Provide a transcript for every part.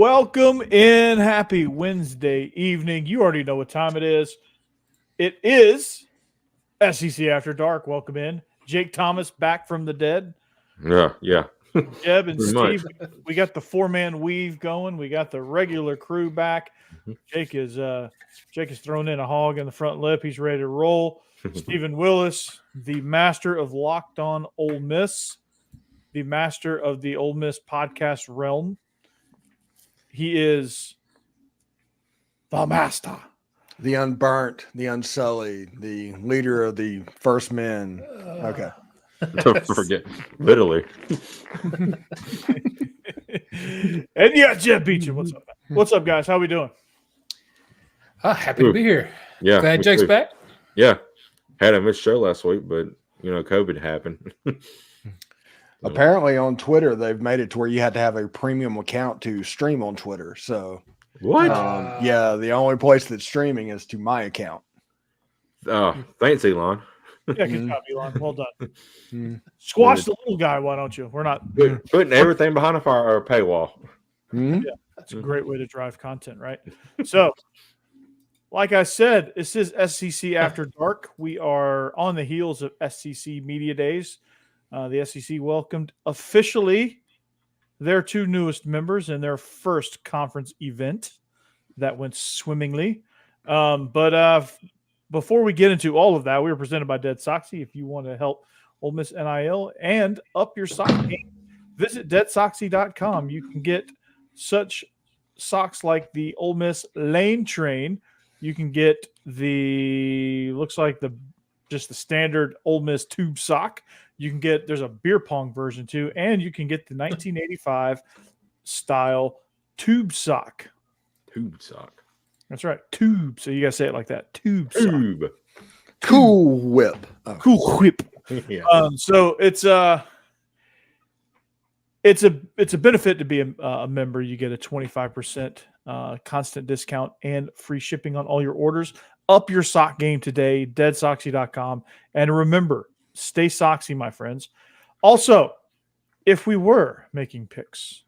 Welcome in. Happy Wednesday evening. You already know what time it is. It is SEC After Dark. Welcome in. Jake Thomas back from the dead. Yeah. Jeb and Pretty Steve, we got the four-man weave going. We got the regular crew back. Jake is thrown in a hog in the front lip. He's ready to roll. Stephen Willis, the master of Locked On Ole Miss, the master of the Ole Miss podcast realm. He is the master. The unburnt, the unsullied, the leader of the first men. Okay. Don't forget, literally. And yeah, Jeb Beecham. What's up? What's up, guys? How we doing? Happy to be here. Yeah. Glad me Jake's too. back. Yeah. Had a missed show last week, but COVID happened. Apparently on Twitter, they've made it to where you had to have a premium account to stream on Twitter. So, What? yeah, the only place that's streaming is to my account. Oh, thanks, Elon. Yeah, good job, Elon. Well done. Mm. Squash the little guy, why don't you? We're not. Putting everything behind a paywall. Mm. That's a great way to drive content, right? So, like I said, this is SEC After Dark. We are on the heels of SEC Media Days. The SEC welcomed officially their two newest members in their first conference event. That went swimmingly. But before we get into all of that, we were presented by Dead Soxy. If you want to help Ole Miss NIL and up your sock game, visit deadsoxy.com. You can get such socks like the Ole Miss Lane Train. You can get just the standard Ole Miss tube sock. You can get, there's a beer pong version too, and you can get the 1985 style tube sock. Tube sock. That's right, tube. So you gotta say it like that, tube sock. Tube. Cool Whip. Oh. Cool whip. Yeah. So it's a benefit to be a member. You get a 25% constant discount and free shipping on all your orders. Up your sock game today, deadsoxy.com. And remember, stay soxy, my friends. Also, if we were making picks,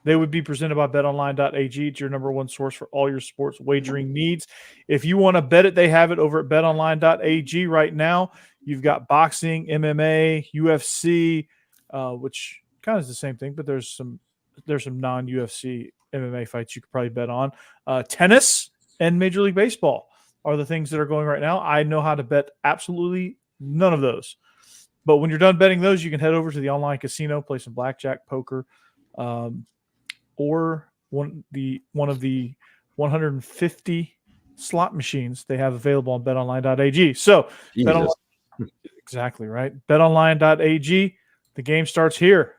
they would be presented by betonline.ag. It's your number one source for all your sports wagering needs. If you want to bet it, they have it over at betonline.ag right now. You've got boxing, MMA, UFC, which kind of is the same thing, but there's some non-UFC MMA fights you could probably bet on. Tennis and Major League Baseball are the things that are going right now. I know how to bet absolutely none of those. But when you're done betting those, you can head over to the online casino, play some blackjack, poker, or one of the 150 slot machines they have available on betonline.ag. So, exactly right. betonline.ag. The game starts here.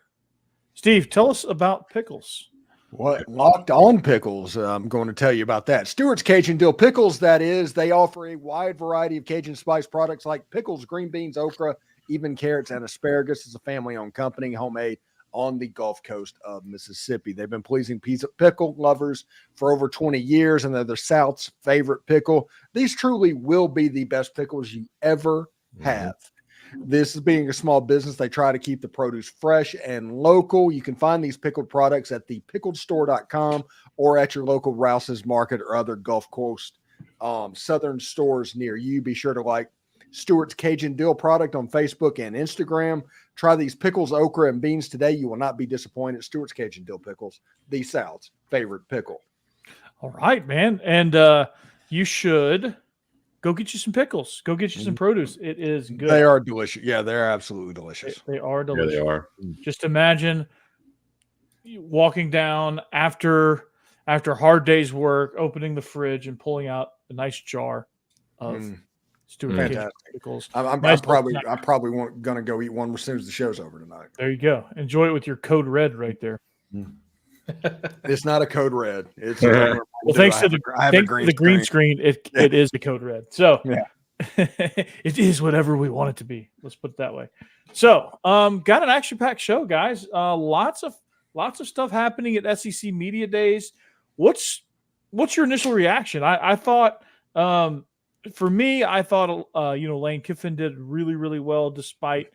Steve, tell us about pickles. What Locked On Pickles? I'm going to tell you about that. Stewart's Cajun Dill Pickles, that is. They offer a wide variety of Cajun spice products like pickles, green beans, okra, even carrots, and asparagus. It's a family-owned company, homemade on the Gulf Coast of Mississippi. They've been pleasing pickle lovers for over 20 years, and they're the South's favorite pickle. These truly will be the best pickles you ever have. This is being a small business. They try to keep the produce fresh and local. You can find these pickled products at thepickledstore.com or at your local Rouse's Market or other Gulf Coast southern stores near you. Be sure to like Stewart's Cajun Dill product on Facebook and Instagram. Try these pickles, okra, and beans today. You will not be disappointed. Stewart's Cajun Dill Pickles, the South's favorite pickle. All right, man. And you should go get you some pickles. Go get you some produce. It is good. They are delicious. Yeah, they're absolutely delicious. They are delicious. Yeah, they are. Just imagine you walking down after a hard day's work, opening the fridge and pulling out a nice jar of Stewart Cajun pickles. I'm Nice probably going to go eat one as soon as the show's over tonight. There you go. Enjoy it with your Code Red right there. It's not a Code Red. It's Well, thanks to the green screen, it is a Code Red. So Yeah. it is whatever we want it to be. Let's put it that way. So, got an action-packed show, guys. Lots of stuff happening at SEC Media Days. What's your initial reaction? I thought, for me, Lane Kiffin did really, really well despite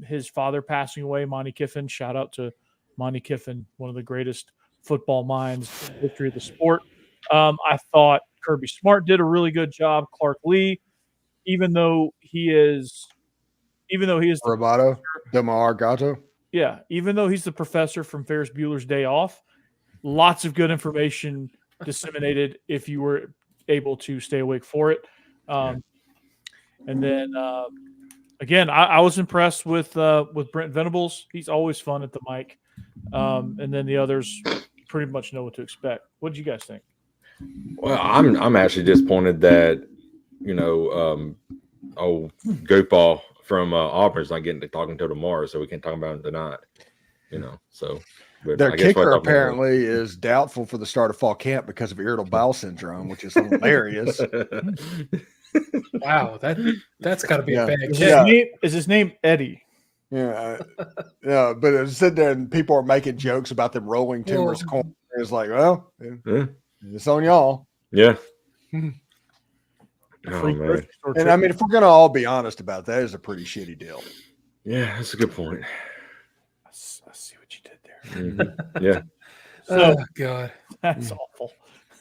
his father passing away. Monty Kiffin. Shout out to Monty Kiffin, one of the greatest football minds in the history of the sport. I thought Kirby Smart did a really good job. Clark Lee, even though he is Roboto, Demar Gato. yeah, even though he's the professor from Ferris Bueller's Day Off, lots of good information disseminated if you were able to stay awake for it. And then again, I was impressed with Brent Venables. He's always fun at the mic. And then the others pretty much know what to expect. What did you guys think? Well, I'm actually disappointed that Goofball from Auburn's not getting to talk until tomorrow, so we can't talk about it tonight. So but Their I guess we'll kicker talk about it. apparently is doubtful for the start of fall camp because of irritable bowel syndrome, which is hilarious. Wow, that's got to be Yeah. a bad Is kick. his name Eddie? Yeah, but it's sitting there and people are making jokes about them rolling Timber's corn. It's like, well, Yeah. it's on y'all. Yeah. Mhm. Oh, Free man. grocery store And I trip. mean, if we're gonna all be honest about that, it's a pretty shitty deal. Yeah, that's a good point. I see what you did there. Mhm. Yeah. So Oh God. that's awful.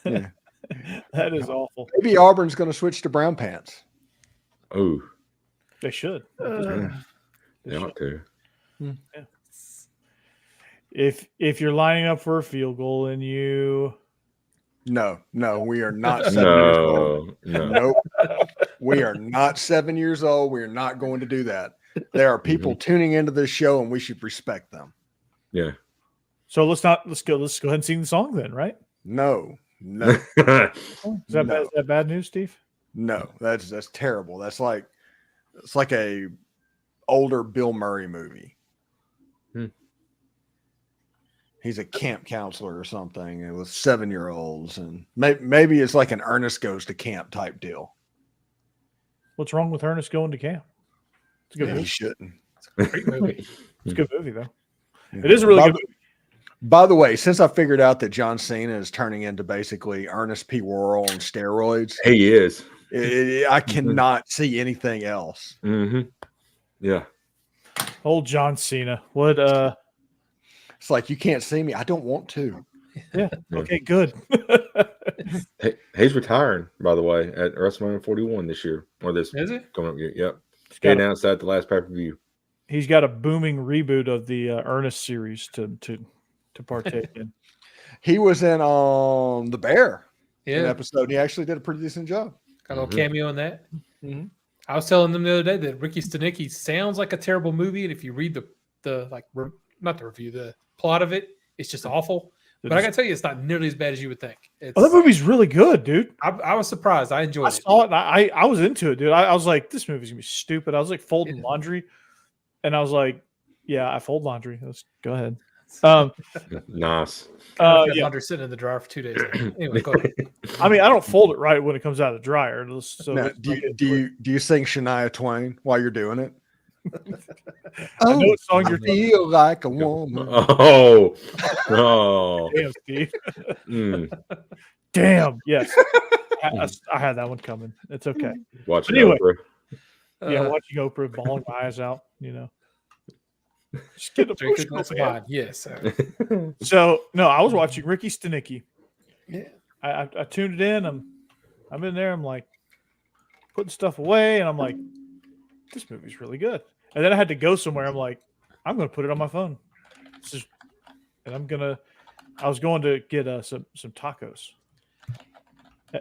Yeah. That is awful. Maybe Auburn's going to switch to brown pants. Oh, They should. yeah. They They should. ought to. If you're lining up for a field goal and you No, we are not 7 years old. No. Nope. We are not 7 years old. We are not going to do that. There are people tuning into this show, and we should respect them. Yeah. so let's go ahead and sing the song then, right? No. Is that No. is that bad news, Steve? No, that's terrible. It's like a older Bill Murray movie. Hmm. He's a camp counselor or something, and with 7-year-olds, and maybe it's like an Ernest Goes to Camp type deal. What's wrong with Ernest going to camp? It's a good He movie. shouldn't. Great movie. It's a good movie though. It is a really by, good movie. by the way, since I figured out that John Cena is turning into basically Ernest P. Worrell on steroids, He is. I cannot see anything else. Mm-hmm. Yeah. Old John Cena. What It's like, you can't see me. I don't want to. yeah. Okay, good. He's retiring, by the way, at WrestleMania 41 this year. Or this Is it? coming up. Yep. He's He got, a, announced that at the last pay-per-view. he's got a booming reboot of the Ernest series to partake in. He was in The Bear an Yeah. episode. And he actually did a pretty decent job. Got a little cameo in that. Mhm. I was telling them the other day that Ricky Stenicki sounds like a terrible movie, and if you read the not the review, the plot of it, it's just awful. But I gotta tell you, it's not nearly as bad as you would think. It's, Oh, that movie's really good, dude. I was surprised. I I enjoyed it. saw it. And I was into it, dude. I was like, this movie's gonna be stupid. I was like folding laundry, and I was like, yeah, I fold laundry. Let's go ahead. Nice. Yeah. Laundry sitting in the dryer for 2 days. Anyway, go ahead. I mean, I don't fold it right when it comes out of the dryer. So Now, it's do like you sing Shania Twain while you're doing it? I know what song I you're feel like a woman. Oh. Oh. Damn, Steve. Mm. Damn. Yes. I had that one coming. It's okay. Watching Anyway. Oprah. Yeah, Uh, watching Oprah, bawling my eyes out, Just get drink a emotional, glass of man. wine. Yes. So no, I was watching Ricky Stenicki. Yeah. I tuned it in. I'm in there. I'm like putting stuff away, and I'm like, this movie's really good. And then I had to go somewhere. I'm like, I'm gonna put it on my phone. And I was going to get some tacos.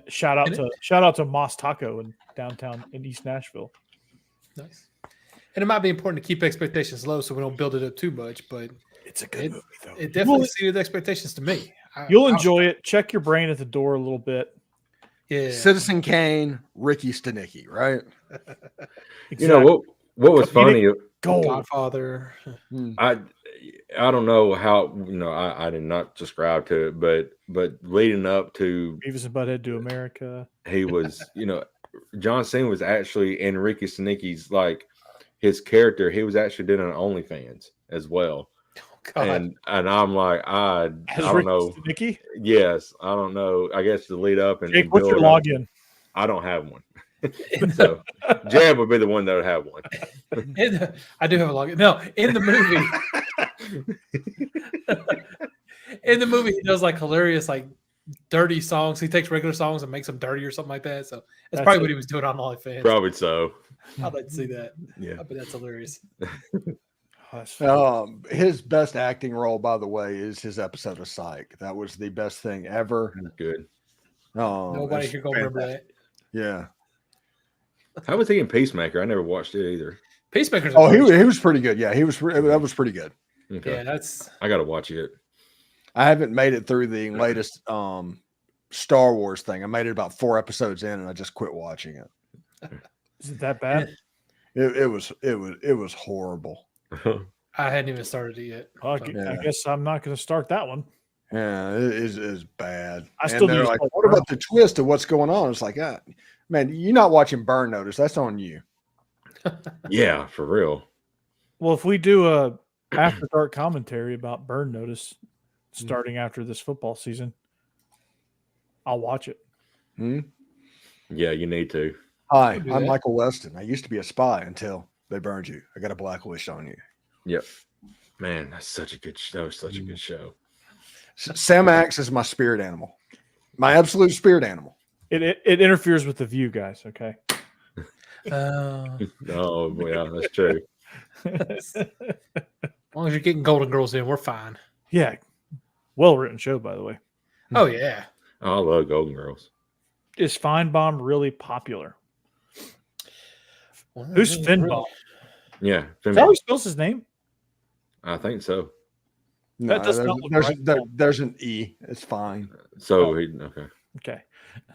Shout out to Moss Taco in downtown in East Nashville. Nice. And it might be important to keep expectations low so we don't build it up too much, but It's a good movie though. it definitely exceeded expectations to me. You'll enjoy it. Check your brain at the door a little bit. Yeah. Citizen Kane, Ricky Stenicki, right? You know what was funny? Gold. Godfather. I don't know how I did not subscribe to it, but leading up to Beavis and Butthead Do America. he was John Cena was actually in Ricky Stenicki's his character. He was actually doing an OnlyFans as well, God. and I'm like I don't Ricky know. Stenicki? Yes, I don't know. I guess to lead up and Jake, what's your build up. login? I don't have one. So Jab would be the one that would have one. I do have a login. No, in the movie. In the movie, he does like hilarious, like dirty songs. He takes regular songs and makes them dirty or something like that. So that's probably what he was doing on OnlyFans. Probably so. I'd like to see that. Yeah. I bet that's hilarious. Oh, that's funny. His best acting role, by the way, is his episode of Psych. That was the best thing ever. Good. Nobody it's could go remember fantastic. that. Yeah. How was he in Peacemaker? I never watched it either. Peacemaker's. Oh, he was pretty good. Yeah, that was pretty good. Okay. Yeah, that's. I got to watch it. I haven't made it through the latest Star Wars thing. I made it about 4 episodes in, and I just quit watching it. Is it that bad? It was horrible. I hadn't even started it yet. Well, I guess I'm not going to start that one. Yeah, it is bad. I still they're do like, like what about the twist of what's going on? It's like, man, you're not watching Burn Notice. That's on you. Yeah, for real. Well, if we do a after dark commentary about Burn Notice starting after this football season, I'll watch it. Yeah, you need to. Hi, do I'm that. Michael Weston. I used to be a spy until they burned you. I got a blacklist on you. Yep. Man, that's such a good show. Such a good show. Sam Axe is my spirit animal. My absolute spirit animal. It interferes with the view, guys. Okay. Oh, yeah, that's true. As long as you're getting Golden Girls in, we're fine. Yeah. Well written show, by the way. Oh yeah. Oh, I love Golden Girls. Is Feinbaum really popular? Well, Who's really- Finbaum? Yeah, Is that how he spells his name? I think so. No, That does not look there's, right. there's an E. It's fine. So okay. Okay.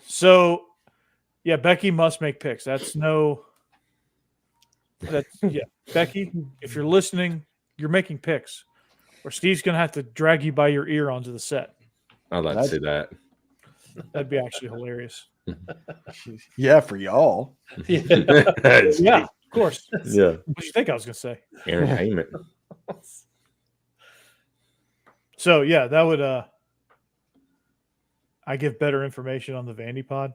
So, yeah, Becky must make picks. That's Becky, if you're listening, you're making picks. Or Steve's going to have to drag you by your ear onto the set. I'd like to see that. That'd be actually hilarious. Yeah, for y'all. Yeah, of course. Yeah. What do you think I was going to say? Entertainment. So, yeah, that would I give better information on the Vandy pod.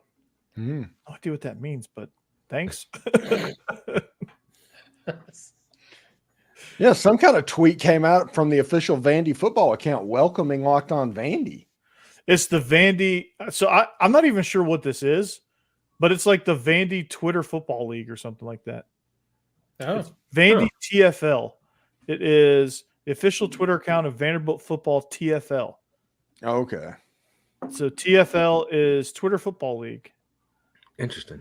Mm. No idea what that means, but thanks. Yeah, some kind of tweet came out from the official Vandy football account welcoming Locked On Vandy. It's the Vandy. So I'm not even sure what this is, but it's like the Vandy Twitter Football League or something like that. Oh, Vandy TFL. It is the official Twitter account of Vanderbilt Football TFL. Okay. So TFL is Twitter Football League. Interesting.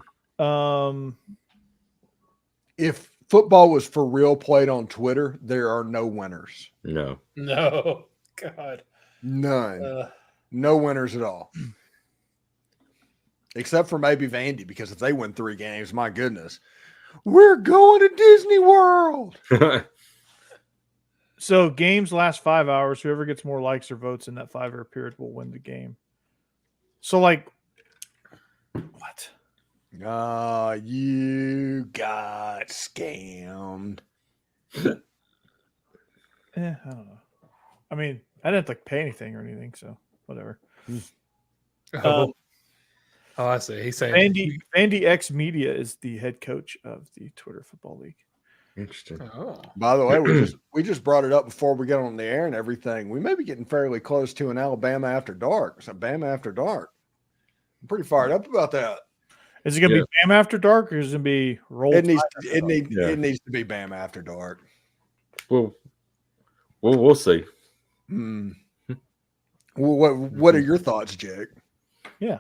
If football was for real played on Twitter, there are no winners. No. no. God. None. No winners at all. Except for maybe Vandy, because if they win 3 games, my goodness, we're going to Disney World. So games last 5 hours. Whoever gets more likes or votes in that 5-hour period will win the game. So, like, what? You got scammed. I don't know. I mean, I didn't have to pay anything or anything, so whatever. Oh, I see. He's saying Vandy X Media is the head coach of the Twitter Football League. Interesting. Oh. By the way, we just brought it up before we got on the air and everything. We may be getting fairly close to an Alabama After Dark. So Bama After Dark. I'm pretty fired up about that. Is it going to be Bam After Dark or is it going to be Roll? It needs Tide? it needs to be Bama After Dark. Well, we'll see. What are your thoughts, Jake? Yeah.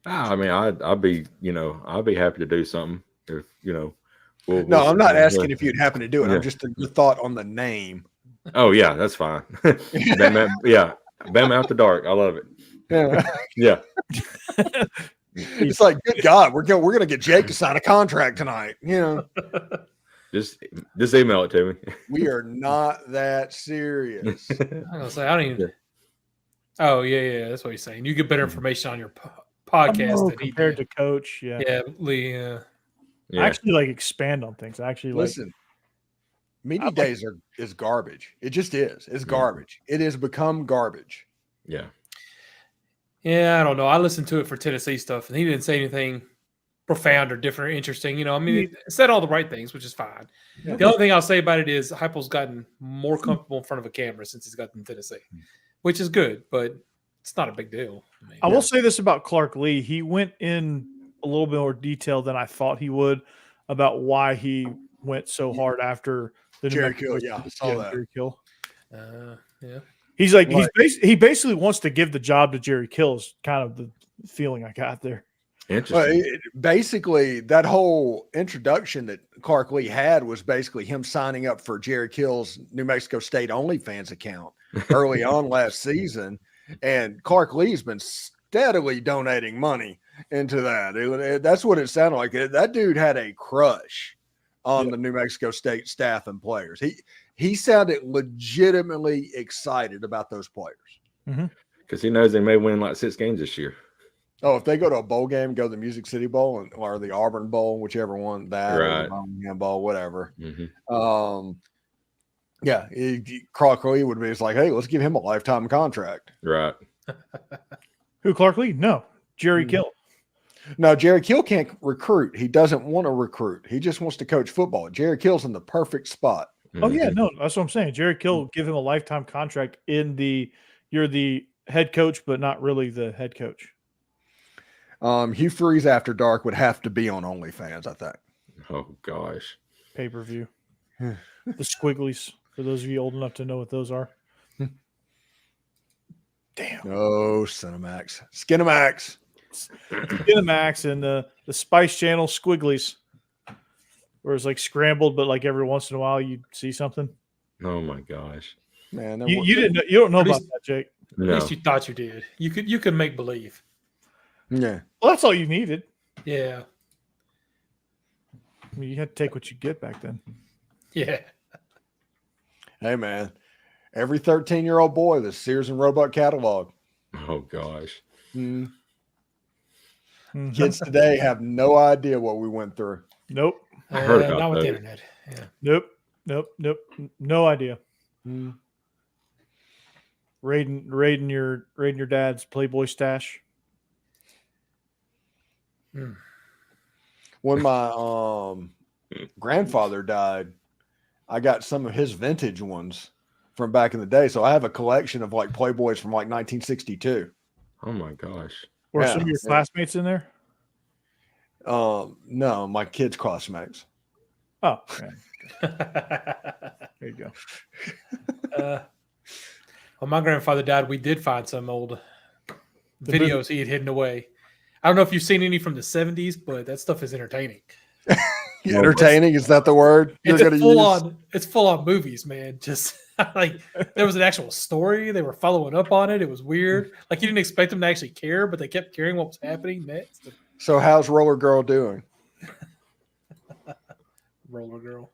I mean, I'd be happy to do something if No, I'm not asking if you'd happen to do it. Yeah. I'm just your thought on the name. Oh yeah, that's fine. Bam After Dark. I love it. Yeah. Yeah. It's like, good God, we're gonna get Jake to sign a contract tonight. Just email it to me. We are not that serious. I'm gonna say I don't even. Oh yeah, that's what he's saying. You get better information on your podcast than he compared did. to Coach. Yeah. Yeah, Lee. Yeah. I actually like expand on things. I actually Listen, media days is garbage. It just is. It's garbage. It has become garbage. Yeah. Yeah, I don't know. I listened to it for Tennessee stuff, and he didn't say anything profound or different or interesting. I mean, it said all the right things, which is fine. Yeah. The only thing I'll say about it is Heupel's gotten more comfortable in front of a camera since he's gotten Tennessee. which is good, but it's not a big deal. mean, I will say this about Clark Lee. He went in a little bit more detail than I thought he would about why he went so hard after the New Jerry Mexico Kill, yeah, State- saw that. Jerry Kill. yeah. He's like Right. he basically wants to give the job to Jerry Kill is kind of the feeling I got there. Well, Interesting. basically, that whole introduction that Clark Lee had was basically him signing up for Jerry Kill's New Mexico State OnlyFans account early on last season. And Clark Lee's been steadily donating money into that. That's what it sounded like. That dude had a crush on the New Mexico State staff and players. He sounded legitimately excited about those players. Because he knows they may win like 6 games this year. Oh, if they go to a bowl game, go to the Music City Bowl or the Auburn Bowl, whichever one, that or Right. the Birmingham Bowl, whatever. Mhm. Yeah, Clark Lee would be just like, hey, let's give him a lifetime contract. Right. Who Clark Lee? No, Jerry Mhm. Kill. No, Jerry Kill can't recruit. He doesn't want to recruit. He just wants to coach football. Jerry Kill's in the perfect spot. Oh yeah, Mhm. no, that's what I'm saying. Jerry Kill give him a lifetime contract you're the head coach, but not really the head coach. Hugh Freeze After Dark would have to be on OnlyFans, I think. Oh gosh. Pay-per-view. The squigglies, for those of you old enough to know what those are. Damn. Oh, Cinemax. Skinemax. Cinemax and the Spice Channel squigglies. Where it's like scrambled, but like every once in a while you see something. Oh my gosh. Man, You didn't know, you don't know At about least- that, Jake. At No. least you thought you did. You could make believe. yeah. Well, that's all you needed. Yeah. I mean, you had to take what you get back then. Yeah. Hey, man. Every 13-year-old boy, the Sears and Roebuck catalog. Oh gosh. Mm. Mhm. Kids today have no idea what we went through. Nope. I heard about not with the those. internet. Yeah. Nope. No idea. Mm. Raiding your dad's Playboy stash. When my grandfather died, I got some of his vintage ones from back in the day. So I have a collection of like Playboys from like 1962. Oh my gosh. Were Yeah, some of your yeah. classmates in there? No, my kids' classmates. Oh, okay. There you go. When my grandfather died, we did find some old The videos he had hidden away. I don't know if you've seen any from the 70s, but that stuff is entertaining. Entertaining, is that the word you're It's going a to full use? on. It's full on movies, man. Just like there was an actual story. They were following up on it. It was weird. Like you didn't expect them to actually care, but they kept caring what was happening next. So how's Roller Girl doing? Roller Girl.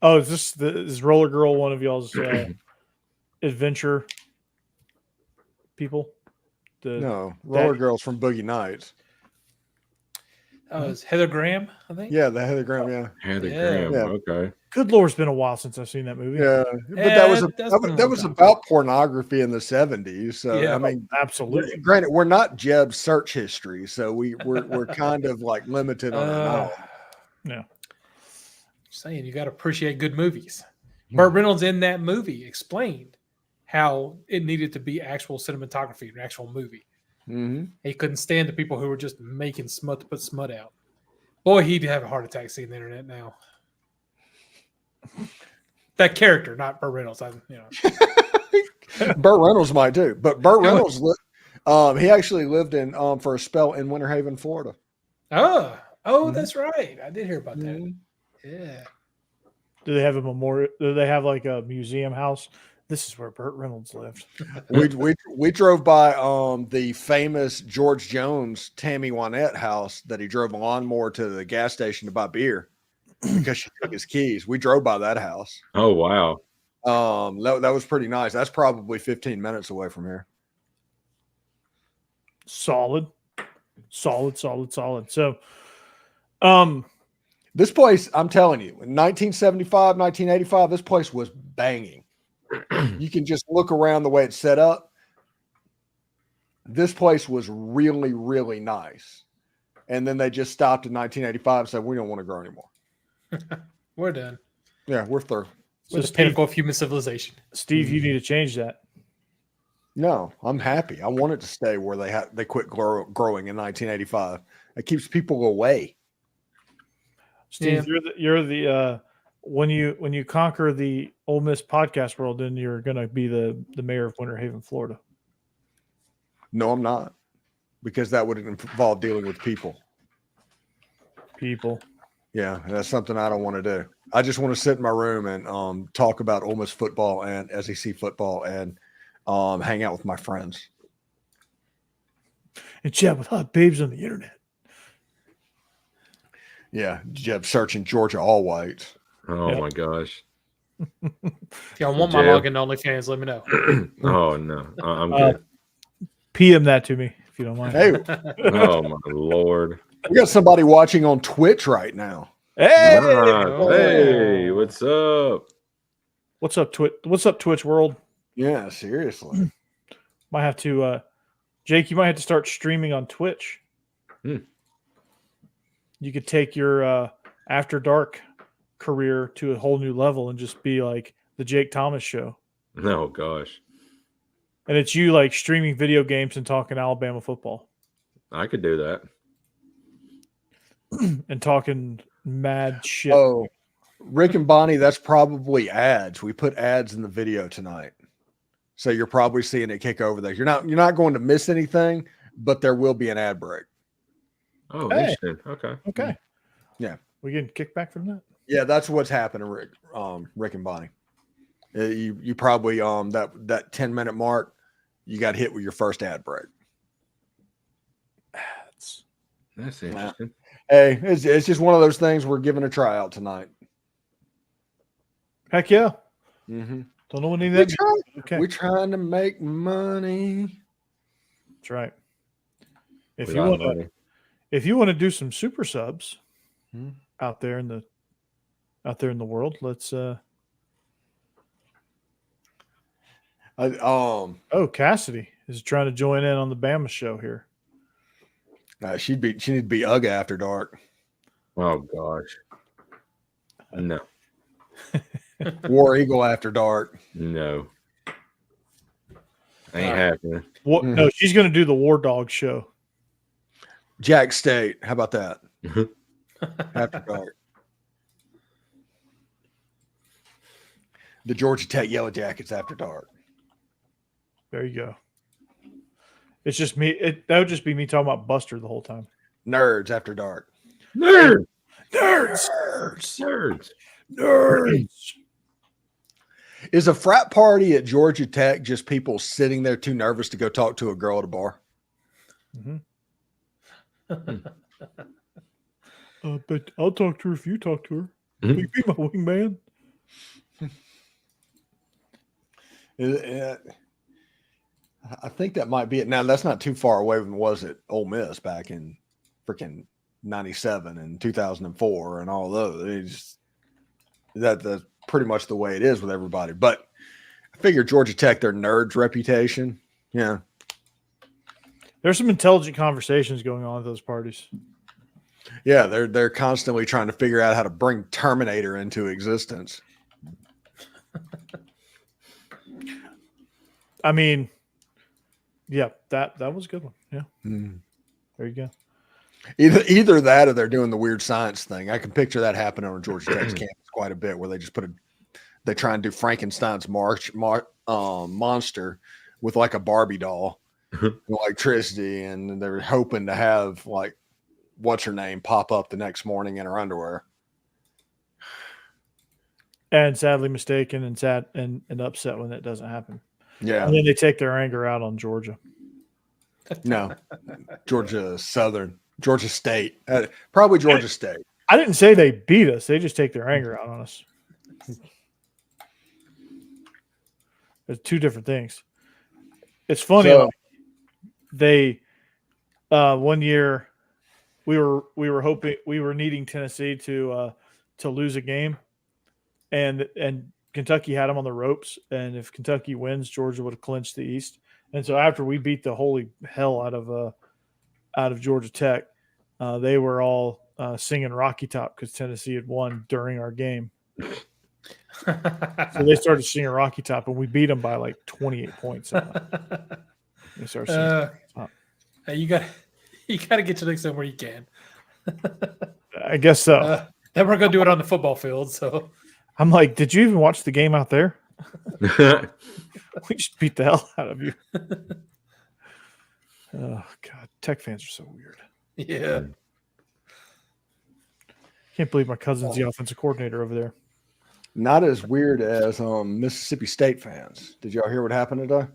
Oh, is Roller Girl one of y'all's adventure people? No, Roller Girl's from Boogie Nights. It's Heather Graham, I think. Yeah, the Heather Graham. Yeah, Heather Yeah. Graham. Yeah. Okay. Good Lord, it's been a while since I've seen that movie. yeah. But Yeah, that was that's been a that long was time. about pornography in the 70s. So Yeah. I mean, Absolutely. granted, we're not Jeb's search history, so we're kind of like limited on our knowledge. Yeah. Saying you got to appreciate good movies. Burt Reynolds in that movie explained how it needed to be actual cinematography, an actual movie. Mm-hmm. He couldn't stand the people who were just making smut to put smut out. Boy, he'd have a heart attack seeing the internet now. That character, not Burt Reynolds. Burt Reynolds might too, but Burt Reynolds, he actually lived in for a spell in Winter Haven, Florida. Oh, that's right. I did hear about that. Mhm. Yeah. Do they have a memorial? Do they have like a museum house? This is where Burt Reynolds lived. We drove by the famous George Jones Tammy Wynette house that he drove a lawnmower to the gas station to buy beer because she took his keys. We drove by that house. Oh wow. That was pretty nice. That's probably 15 minutes away from here. Solid. So, This place, I'm telling you, in 1975, 1985, this place was banging. You can just look around the way it's set up. This place was really, really nice. And then they just stopped in 1985 and said, we don't want to grow anymore. We're done. Yeah, we're through. So We're the pinnacle of human civilization. Steve, you need to change that. No, I'm happy. I want it to stay where they quit growing in 1985. It keeps people away. Steve, you're the when you conquer the Ole Miss podcast world, then you're gonna be the mayor of Winter Haven, Florida. No, I'm not, because that would involve dealing with people. People. Yeah, that's something I don't want to do. I just want to sit in my room and talk about Ole Miss football and SEC football and hang out with my friends. And chat with hot babes on the internet. Yeah, Jeb searching Georgia all whites. Oh Yep. my gosh. If y'all want my Jeb. login to OnlyFans, let me know. Oh no, I'm good. PM that to me if you don't mind. Hey, Oh my lord. we got somebody watching on Twitch right now. Hey! Ah, hey, what's up? What's up, Twitch? What's up, Twitch world? Yeah, seriously. Might have to, Jake. You might have to start streaming on Twitch. Hmm. You could take your After Dark career to a whole new level and just be like the Jake Thomas Show. Oh gosh, And it's you like streaming video games and talking Alabama football I could do that. and talking mad shit. Oh, Rick and Bonnie, that's probably ads. We put ads in the video tonight. So you're probably seeing it kick over there. You're not going to miss anything, but there will be an ad break. Oh, Hey. interesting. Okay. Okay. Yeah. We getting kickback from that? Yeah, that's what's happening, Rick and Bonnie. You probably that 10-minute mark, you got hit with your first ad break. That's interesting. Hey, it's just one of those things we're giving a tryout tonight. Heck yeah. Mm-hmm. Don't know any of that. Okay. We're trying to make money. That's right. If We you got want money. to, if you want to do some super subs Hmm. out there in the world, let's oh, Cassidy is trying to join in on the Bama show here. she need to be UGA after dark. Oh gosh. No. War Eagle after dark. No. Ain't happening. What? Mhm. No, she's going to do the War Dog show. Jack State. How about that? After dark. The Georgia Tech Yellow Jackets after dark. There you go. It's just me. That would just be me talking about Buster the whole time. Nerds after dark. Nerds. Nerds. Nerds. Nerds. Is a frat party at Georgia Tech just people sitting there too nervous to go talk to a girl at a bar? But I'll talk to her if you talk to her. Mhm. Will you be my wingman? I think that might be it. Now, that's not too far away from was it Ole Miss back in freaking 97 and 2004 and all those. That's pretty much the way it is with everybody. But I figure Georgia Tech, their nerds reputation. Yeah. There's some intelligent conversations going on at those parties. Yeah, they're constantly trying to figure out how to bring Terminator into existence. I mean, yeah, that was a good one. Yeah, Hmm. there you go. Either that or they're doing the weird science thing. I can picture that happening on Georgia Tech's campus quite a bit, where they just they try and do Frankenstein's monster with like a Barbie doll, and electricity, and they're hoping to have like what's her name pop up the next morning in her underwear. And sadly mistaken and sad and upset when that doesn't happen. Yeah, And then they take their anger out on Georgia. no, Georgia State, probably Georgia State. I didn't say they beat us. They just take their anger out on us. There's two different things. It's funny. So- like, they 1 year we were hoping we were needing Tennessee to lose a game, and Kentucky had them on the ropes. And if Kentucky wins, Georgia would have clinched the East. And so after we beat the holy hell out of Georgia Tech, they were all singing Rocky Top because Tennessee had won during our game. So they started singing Rocky Top, and we beat them by like 28 points. They started singing Rocky Top. Hey, you got to get your licks in where you can. I guess so. Then we're gonna do it on the football field. So I'm like, did you even watch the game out there? We just beat the hell out of you. Oh God, Tech fans are so weird. yeah, Can't believe my cousin's the offensive coordinator over there. Not as weird as Mississippi State fans. Did y'all hear what happened today?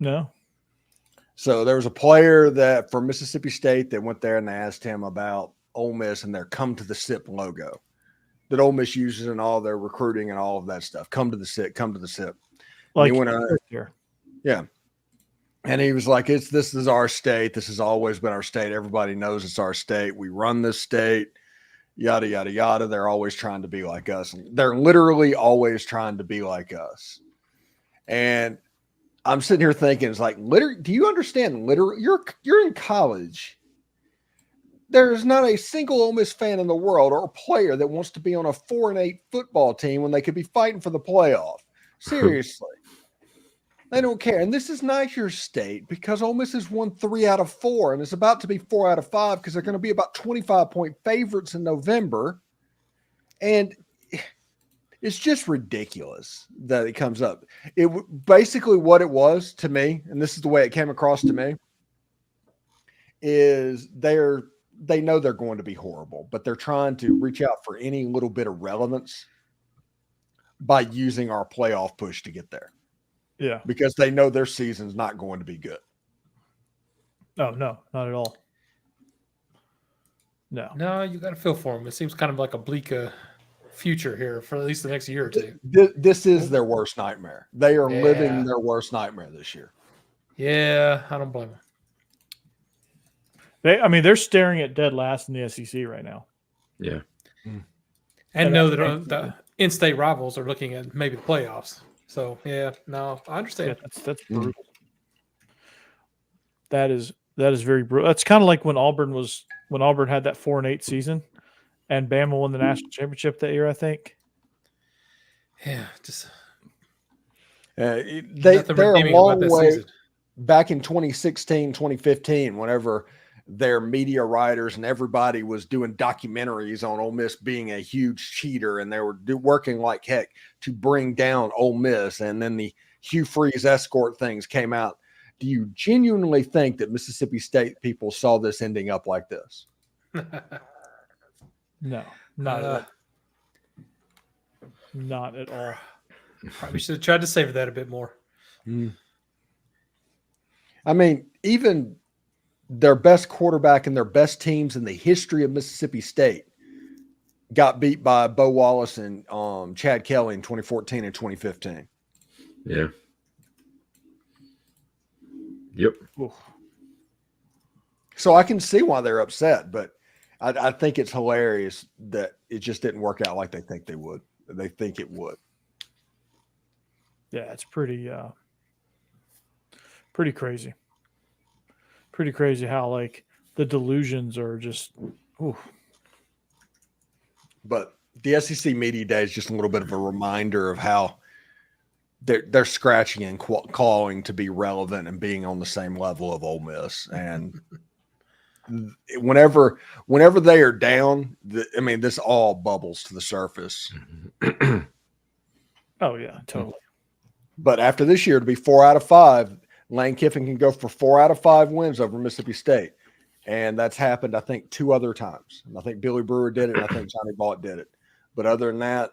No. So there was a player that from Mississippi State that went there and they asked him about Ole Miss and their "Come to the SIP" logo that Ole Miss uses in all their recruiting and all of that stuff. Come to the SIP, come to the SIP. Like he went on, here. yeah. And he was like, this is our state. This has always been our state. Everybody knows it's our state. We run this state, yada, yada, yada. They're always trying to be like us. And they're literally always trying to be like us. And I'm sitting here thinking, it's like, do you understand? Literally, you're in college. There's not a single Ole Miss fan in the world or player that wants to be on a 4-8 football team when they could be fighting for the playoff. Seriously. They don't care. And this is not your state because Ole Miss has won 3 out of 4 and it's about to be 4 out of 5 because they're going to be about 25-point favorites in November. And it's just ridiculous that it comes up. It basically what it was to me, and this is the way it came across to me, is they know they're going to be horrible, but they're trying to reach out for any little bit of relevance by using our playoff push to get there. Yeah. Because they know their season's not going to be good. Oh, no, not at all. No. you got to feel for them. It seems kind of like a bleak future here for at least the next year or two. This is their worst nightmare. They are living their worst nightmare this year. Yeah, I don't blame them. They're staring at dead last in the SEC right now. Yeah. And know that the in-state rivals are looking at maybe the playoffs. So, yeah, no, I understand. Yeah, that's brutal. That is very brutal. That's kind of like when Auburn had that 4-8 season and Bama won the national championship that year, I think. Yeah, just they're a long way back in 2016, 2015, whenever their media writers and everybody was doing documentaries on Ole Miss being a huge cheater, and they were working like heck to bring down Ole Miss. And then the Hugh Freeze escort things came out. Do you genuinely think that Mississippi State people saw this ending up like this? No, not at all. Not at all. Probably should have tried to savor that a bit more. I mean, even their best quarterback and their best teams in the history of Mississippi State got beat by Bo Wallace and Chad Kelly in 2014 and 2015. Yeah. Yep. Oof. So I can see why they're upset, but I think it's hilarious that it just didn't work out like they think they would. They think it would. Yeah, it's pretty crazy. Pretty crazy how like the delusions are just. Ooh. But the SEC Media Day is just a little bit of a reminder of how they're scratching and calling to be relevant and being on the same level of Ole Miss. And whenever they are down, this all bubbles to the surface. Oh yeah, totally. But after this year, to be 4 out of 5, Lane Kiffin can go for 4 out of 5 wins over Mississippi State. And that's happened, I think, 2 other times. And I think Billy Brewer did it, and I think Johnny Vaught did it. But other than that,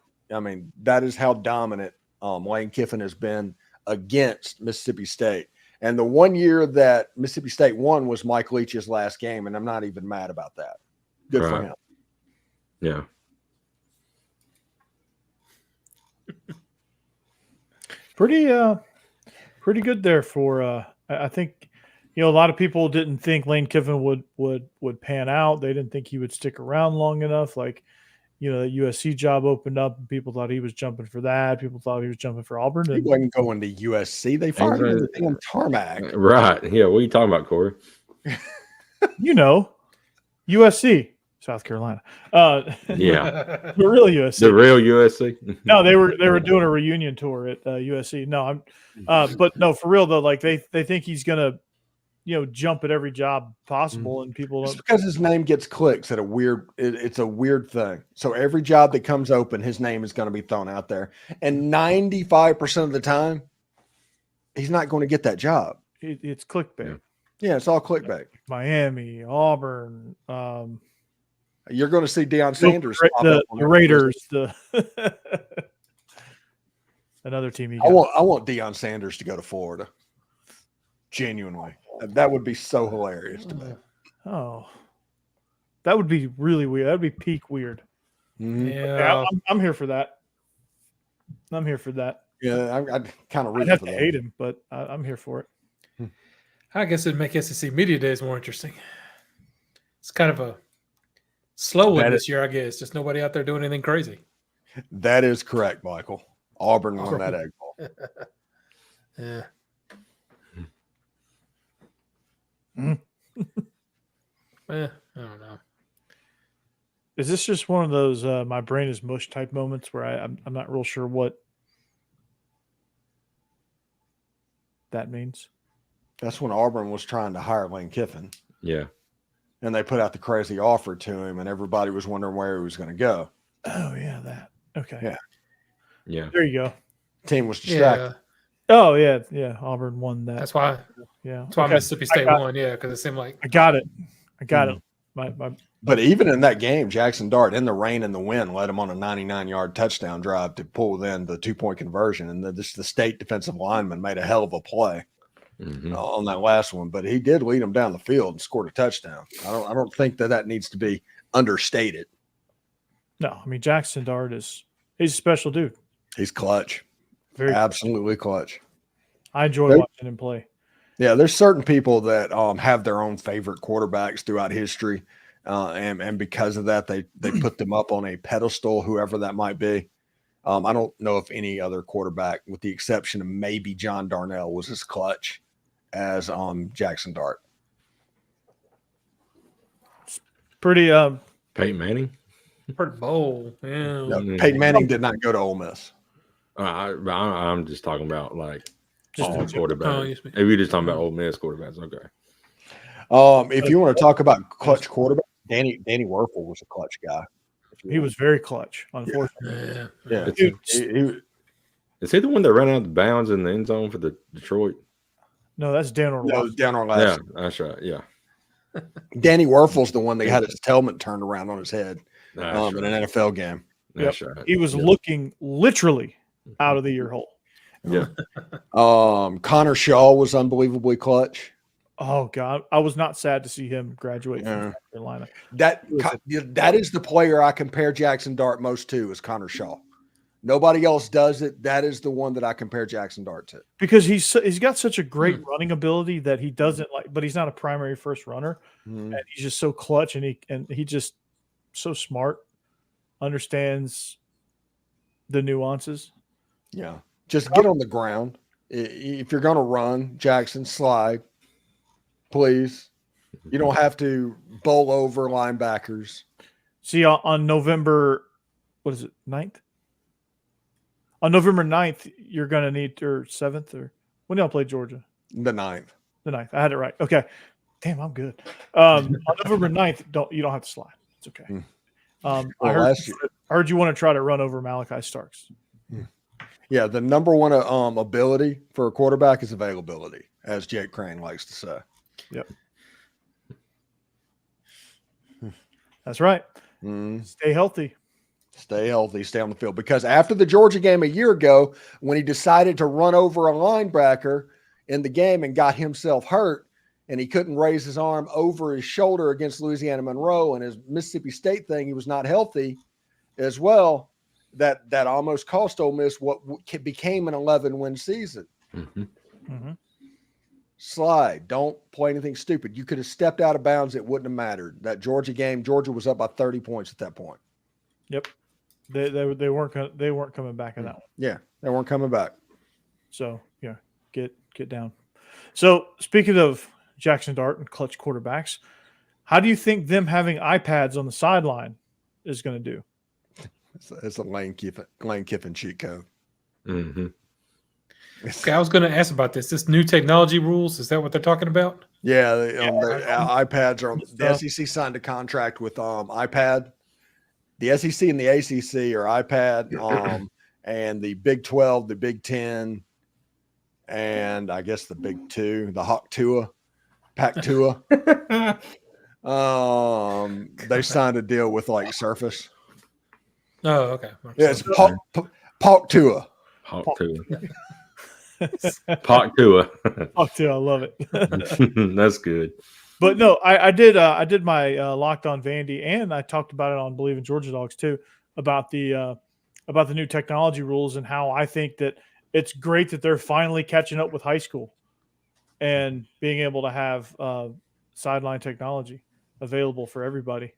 that is how dominant Lane Kiffin has been against Mississippi State. And the one year that Mississippi State won was Mike Leach's last game, and I'm not even mad about that. Good for him. Yeah. Pretty good there for I think a lot of people didn't think Lane Kiffin would pan out. They didn't think he would stick around long enough. Like, the USC job opened up and people thought he was jumping for that. People thought he was jumping for Auburn. He wasn't going to USC. They fired him at the damn tarmac. Right. Yeah. What are you talking about, Corey? USC. South Carolina. Yeah. But really USC. The real USC. No, they were doing a reunion tour at USC. No, but no, for real though. Like they think he's gonna, jump at every job possible, and people It's don't. because his name gets clicks at a weird. It's a weird thing. So every job that comes open, his name is going to be thrown out there, and 95% of the time, he's not going to get that job. It's clickbait. Yeah, it's all clickbait. Miami, Auburn, You're going to see Deion Sanders. pop the up on that Raiders, the another team. I want Deion Sanders to go to Florida. Genuinely, that would be so hilarious to me. Oh, that would be really weird. That would be peak weird. Mhm. Yeah. I'm here for that. I'm here for that. Yeah, I'd kind of I'd have to hate him, but I'm here for it. I guess it'd make SEC Media Days more interesting. It's kind of a slow one That this year, I guess. Just nobody out there doing anything crazy. That is correct, Michael. Auburn won that egg bowl. Yeah. I don't know. Is this just one of those my brain is mush type moments where I'm not real sure what that means? That's when Auburn was trying to hire Lane Kiffin, Yeah. and they put out the crazy offer to him, and everybody was wondering where he was going to go. Oh yeah, that. Okay. Yeah. Yeah. There you go. Team was distracted. Yeah. Oh yeah. Auburn won that. That's why Yeah. that's why Okay. Mississippi State got won. Yeah, because it seemed like I got it. My But even in that game, Jackson Dart, in the rain and the wind, led him on a 99-yard touchdown drive to pull in the 2-point conversion. And the state defensive lineman made a hell of a play Mhm. on that last one. But he did lead him down the field and scored a touchdown. I don't think that needs to be understated. No, I mean Jackson Dart he's a special dude. He's clutch. Very. Absolutely clutch. I enjoy They- watching him play. Yeah, there's certain people that have their own favorite quarterbacks throughout history, and because of that, they put them up on a pedestal, whoever that might be. I don't know if any other quarterback, with the exception of maybe John Darnell, was as clutch as Jackson Dart. Pretty. Peyton Manning. pretty bold. Yeah. No, Mhm. Peyton Manning did not go to Ole Miss. I'm just talking about like Just all a- quarterbacks. Oh, yes, If you're just talking about Ole Miss quarterbacks, okay. If you want to talk about clutch quarterback, Danny Werfel was a clutch guy. He was very clutch. Unfortunately. Yeah. Yeah. Dude, Is he the one that ran out of bounds in the end zone for the Detroit? no, that's Dan no, Orlovsky. down on Yeah, last. that's right. Yeah. Danny Werfel's the one that had his helmet turned around on his head That's in right. an NFL game. That's right. He was Yeah. looking literally out of the ear hole. Yeah. Connor Shaw was unbelievably clutch. Oh God, I was not sad to see him graduate Yeah. from South Carolina. That is the player I compare Jackson Dart most to, is Connor Shaw. Nobody else does it. That is the one that I compare Jackson Dart to. Because he's got such a great running ability that he doesn't like, but he's not a primary first runner, Mhm. and he's just so clutch, and he just so smart, understands the nuances. Yeah. Just get on the ground. If you're going to run, Jackson, slide, please. You don't have to bowl over linebackers. See, on November, what is it, 9th? On November 9th, you're going to need, or 7th, or when do y'all play Georgia? The ninth. The 9th. I had it right. Okay. Damn, I'm good. On November 9th, you don't have to slide. It's okay. Mm. I Well, heard, last year- I heard you want to try to run over Malachi Starks. Yeah, the number one ability for a quarterback is availability, as Jake Crane likes to say. That's right. Mm. Stay healthy. Stay healthy, stay on the field. Because after the Georgia game a year ago, when he decided to run over a linebacker in the game and got himself hurt, and he couldn't raise his arm over his shoulder against Louisiana Monroe, and his Mississippi State thing, he was not healthy as well. That almost cost Ole Miss what became an 11-win season. Mhm. Mm-hmm. Slide. Don't play anything stupid. You could have stepped out of bounds. It wouldn't have mattered. That Georgia game, Georgia was up by 30 points at that point. Yep. They weren't coming back in that one. Yeah, they weren't coming back. So yeah, get down. So speaking of Jackson Dart and clutch quarterbacks, How do you think them having iPads on the sideline is going to do? It's a Lane Kiffin cheat code. Mm-hmm. Okay, I was going to ask about this. This new technology rules, is that what they're talking about? Yeah, iPads are. The Stuff. SEC signed a contract with iPad. The SEC and the ACC are iPad, and the Big 12, the Big 10, and I guess the Big 2, the Hawk Tua, Pac Tua. They signed a deal with like Surface. Oh, okay. Yeah, it's Pac Tua. Hawk Tua. Hawk Tua. Fuck too, I love it. That's good. But no, I did my Locked On Vandy, and I talked about it on Believe in Georgia Dogs too, about the new technology rules and how I think that it's great that they're finally catching up with high school and being able to have sideline technology available for everybody.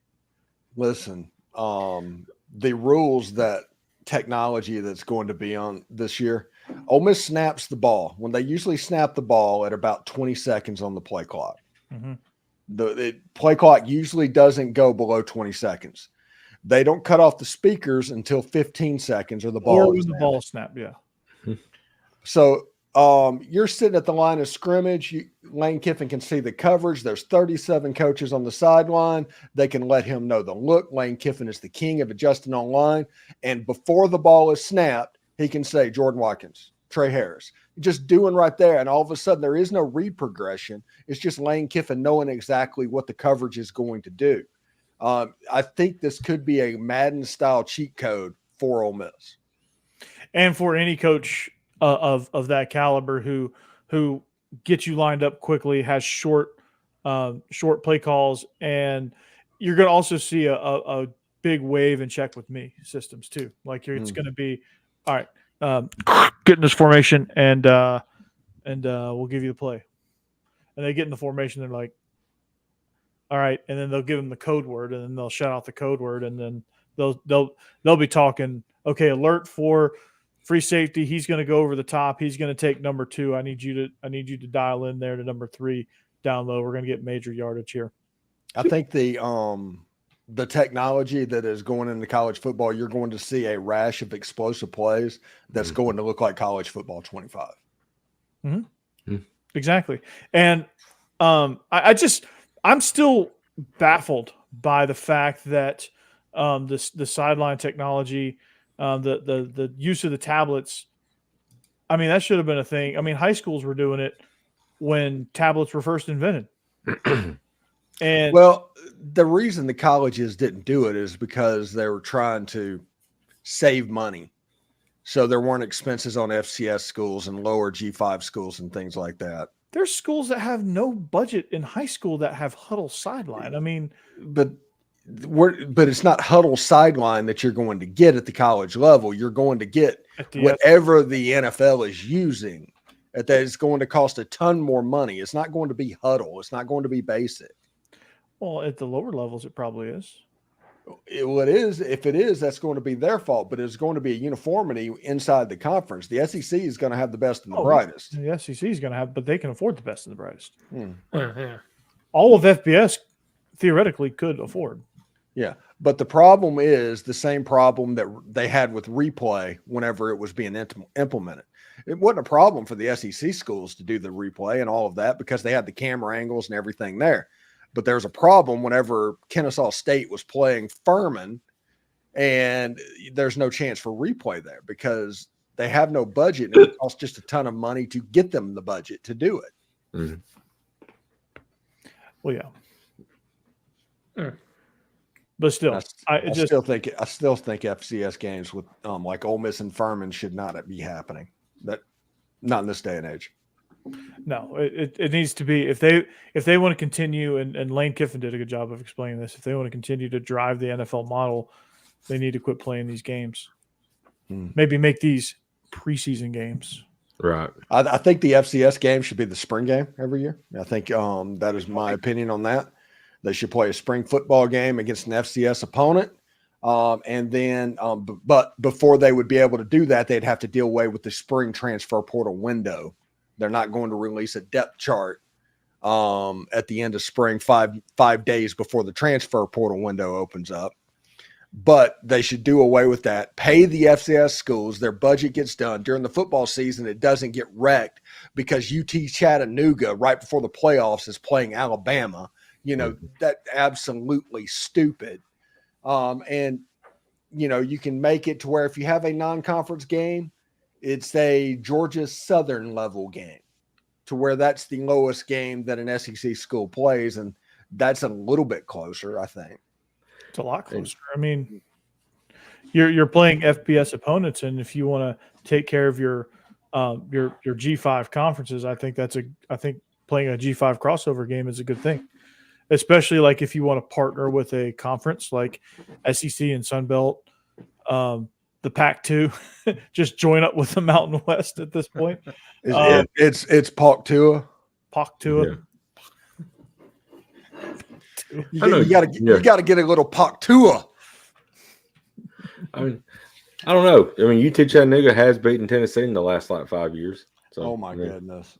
Listen, the rules that technology that's going to be on this year, Ole Miss snaps the ball when they usually snap the ball at about 20 seconds on the play clock. Mm-hmm. The play clock usually doesn't go below 20 seconds. They don't cut off the speakers until 15 seconds or the ball. Or when the ball snap, yeah. So you're sitting at the line of scrimmage. Lane Kiffin can see the coverage. There's 37 coaches on the sideline. They can let him know the look. Lane Kiffin is the king of adjusting online. And before the ball is snapped, he can say Jordan Watkins, Trey Harris, just doing right there. And all of a sudden there is no read progression. It's just Lane Kiffin knowing exactly what the coverage is going to do. I think this could be a Madden style cheat code for Ole Miss. And for any coach of that caliber who gets you lined up quickly, has short play calls, and you're going to also see a big wave and check with me systems too. Like it's going to be all right. Get in this formation and we'll give you the play. And they get in the formation, they're like, all right, and then they'll give them the code word, and then they'll shout out the code word, and then they'll be talking. Okay, alert for free safety. He's going to go over the top. He's going to take number 2. I need you to dial in there to number 3 down low. We're going to get major yardage here. I think the technology that is going into college football, you're going to see a rash of explosive plays that's going to look like college football 25. Mm-hmm. Exactly. And I'm still baffled by the fact that the sideline technology, the use of the tablets. I mean, that should have been a thing. I mean, high schools were doing it when tablets were first invented. And well, the reason the colleges didn't do it is because they were trying to save money. So there weren't expenses on FCS schools and lower G5 schools and things like that. There's schools that have no budget in high school that have huddle sideline. I mean, but it's not huddle sideline that you're going to get at the college level. You're going to get whatever the NFL is using. That is going to cost a ton more money. It's not going to be huddle. It's not going to be basic. Well, at the lower levels, it probably is. It is. If it is, that's going to be their fault. But it's going to be a uniformity inside the conference. The SEC is going to have the best and the brightest. The SEC is going to have, but they can afford the best and the brightest. Yeah. All of FBS theoretically could afford. Yeah, but the problem is the same problem that they had with replay whenever it was being implemented. It wasn't a problem for the SEC schools to do the replay and all of that because they had the camera angles and everything there. But there's a problem whenever Kennesaw State was playing Furman and there's no chance for replay there because they have no budget and it costs just a ton of money to get them the budget to do it. Mm-hmm. Well, yeah. But still, I still think FCS games with like Ole Miss and Furman should not be happening. That not in this day and age. No, it needs to be if they want to continue, and Lane Kiffin did a good job of explaining this. If they want to continue to drive the NFL model, they need to quit playing these games. Maybe make these preseason games. Right. I think the FCS game should be the spring game every year. I think that is my opinion on that. They should play a spring football game against an FCS opponent. And then, but before they would be able to do that, they'd have to deal away with the spring transfer portal window. They're not going to release a depth chart at the end of spring, five days before the transfer portal window opens up. But they should do away with that. Pay the FCS schools. Their budget gets done during the football season. It doesn't get wrecked because UT Chattanooga right before the playoffs is playing Alabama. That absolutely stupid. And you can make it to where if you have a non-conference game, it's a Georgia Southern level game to where that's the lowest game that an SEC school plays. And that's a little bit closer, I think. It's a lot closer. I mean, you're playing FBS opponents, and if you want to take care of your G5 conferences, I think playing a G5 crossover game is a good thing, especially like if you want to partner with a conference like SEC and Sun Belt, the Pac-2, just join up with the Mountain West at this point. It's Pac-2. Pac-2. You got to get a little Pac-2. I mean, I don't know. I mean, UT Chattanooga has beaten Tennessee in the last 5 years. So, oh my goodness,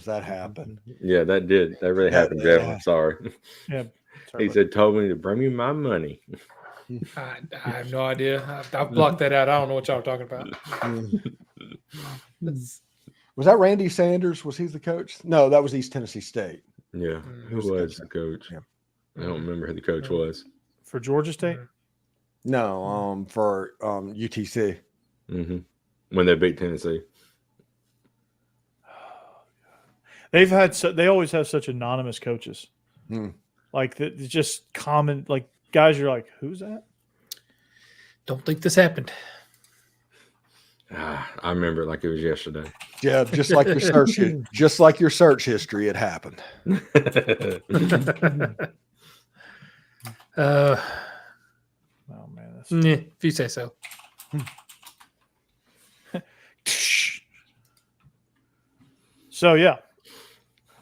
that happened. Yeah, that did. That really happened, Jeff. I'm sorry. Yeah, he told me to bring me my money. I have no idea. I've blocked that out. I don't know what y'all are talking about. Was that Randy Sanders? Was he the coach? No, that was East Tennessee State. Yeah, who was the coach? Yeah. I don't remember who the coach was. For Georgia State? No, for UTC. Mm-hmm. When they beat Tennessee. They always have such anonymous coaches. Like it's just common, like guys you're like, who's that? Don't think this happened. I remember it like it was yesterday. Yeah, just like your search history, it happened. Oh man, if you say so. So yeah,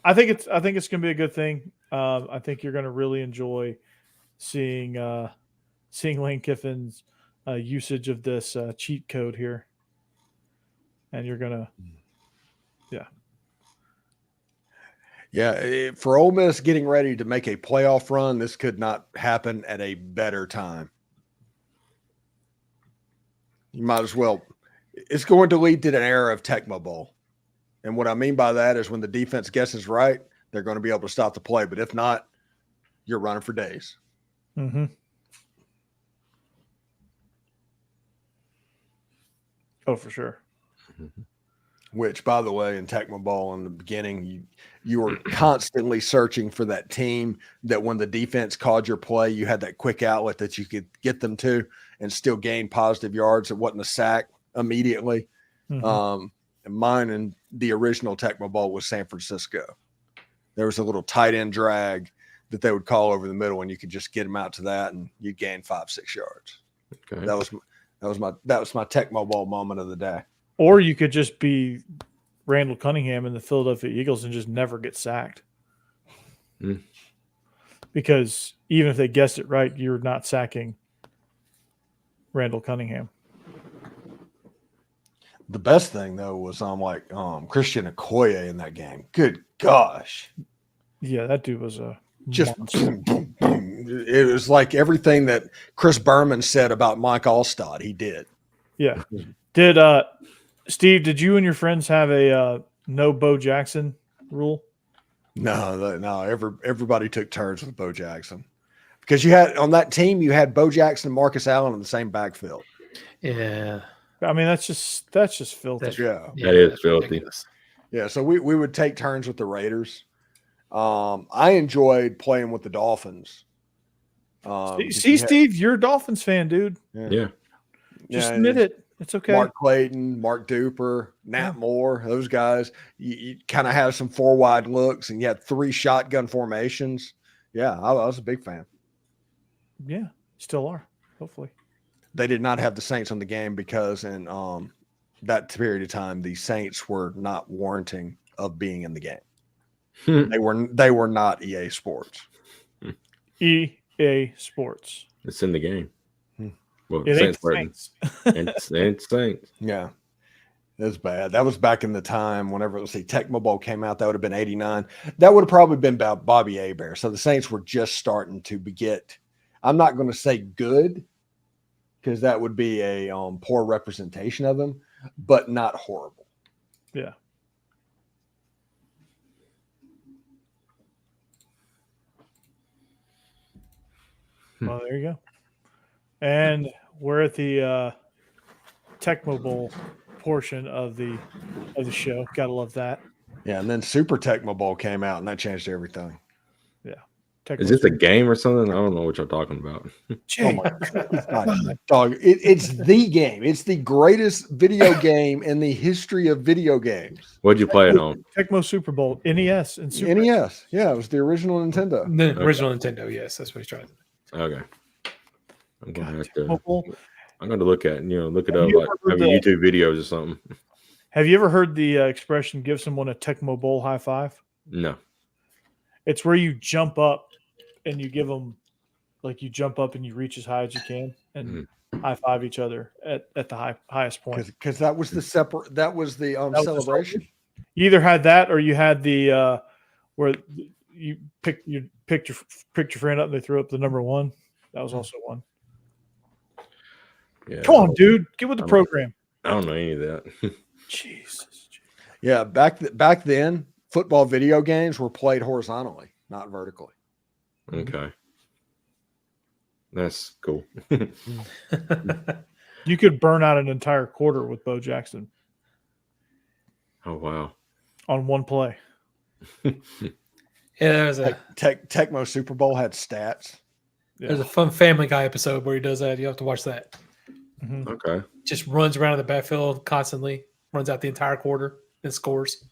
I think it's going to be a good thing. I think you're going to really enjoy seeing Lane Kiffin's usage of this cheat code here, and you're gonna, for Ole Miss getting ready to make a playoff run, this could not happen at a better time. You might as well. It's going to lead to an era of Tecmo Bowl. And what I mean by that is when the defense guesses right, they're going to be able to stop the play. But if not, you're running for days. Mm-hmm. Oh, for sure. Which, by the way, in Tecmo Bowl in the beginning, you were constantly searching for that team that when the defense called your play, you had that quick outlet that you could get them to and still gain positive yards. It wasn't a sack immediately. Mm-hmm. Mine in the original Tecmo Bowl was San Francisco. There was a little tight end drag that they would call over the middle, and you could just get them out to that, and you'd gain 5-6 yards. Okay. That was my Tecmo Bowl moment of the day. Or you could just be Randall Cunningham and the Philadelphia Eagles and just never get sacked. Because even if they guessed it right, you're not sacking Randall Cunningham. The best thing though was Christian Okoye in that game. Good gosh. Yeah, that dude was a Just monster. boom, boom, boom. It was like everything that Chris Berman said about Mike Allstott, he did. Yeah. Did Steve, did you and your friends have a no Bo Jackson rule? No. Everybody took turns with Bo Jackson because you had on that team, you had Bo Jackson and Marcus Allen in the same backfield. Yeah. I mean, that's just filthy. Yeah. That is filthy. Ridiculous. Yeah. So we would take turns with the Raiders. I enjoyed playing with the Dolphins. Steve, you're a Dolphins fan, dude. Yeah. Just admit it. It's okay. Mark Clayton, Mark Duper, Nat Moore, those guys. You kind of have some 4 wide looks, and you had 3 shotgun formations. Yeah, I was a big fan. Yeah, still are. Hopefully, they did not have the Saints on the game because in that period of time, the Saints were not warranting of being in the game. They were not EA Sports. EA Sports. It's in the game. Well, It ain't Saints. Saints. It's Saints. Yeah. That's bad. That was back in the time whenever Tecmo Bowl came out. That would have been 89. That would have probably been about Bobby Hebert. So the Saints were just starting to get, I'm not going to say good because that would be a poor representation of them, but not horrible. Yeah. Well, there you go. And we're at the Tecmo Bowl portion of the show. Gotta love that. Yeah, and then Super Tecmo Bowl came out, and that changed everything. Tecmo Is this a game or something? I don't know what you're talking about. Oh my God. It's not, dog. It's the game. It's the greatest video game in the history of video games. What'd you play it on? Tecmo Super Bowl, NES, and Super. NES. Yeah, it was the original Nintendo. The original Nintendo, yes, that's what he's trying. Okay. I'm gonna have Tecmo Bowl. I'm gonna look at look it Have up you like ever heard maybe YouTube videos or something. Have you ever heard the expression "give someone a Tecmo Bowl high five"? No. It's where you jump up and you give them, like you jump up and you reach as high as you can and high five each other at the highest point. Because that was the celebration. You either had that or you had the where you picked your friend up and they threw up the number one. That was also one. Yeah. Come on, dude, get with the program. I don't know any of that. Jesus. Yeah, back then, football video games were played horizontally, not vertically. Okay. That's cool. You could burn out an entire quarter with Bo Jackson Oh wow. on one play. Yeah, there was a Tecmo Super Bowl had stats. there's a fun Family Guy episode where he does that. You have to watch that. Mhm. Okay. Just runs around in the backfield constantly, runs out the entire quarter and scores.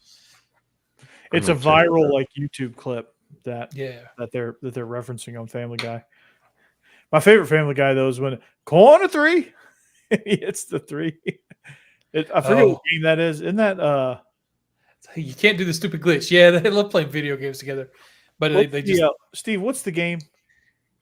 It's a I'm gonna check it viral out. like YouTube clip that Yeah. they're referencing on Family Guy. My favorite Family Guy though is when corner three, he hits the three. I forget what game that is. Isn't that You can't do the stupid glitch. Yeah, they love playing video games together, but they just Steve? What's the game?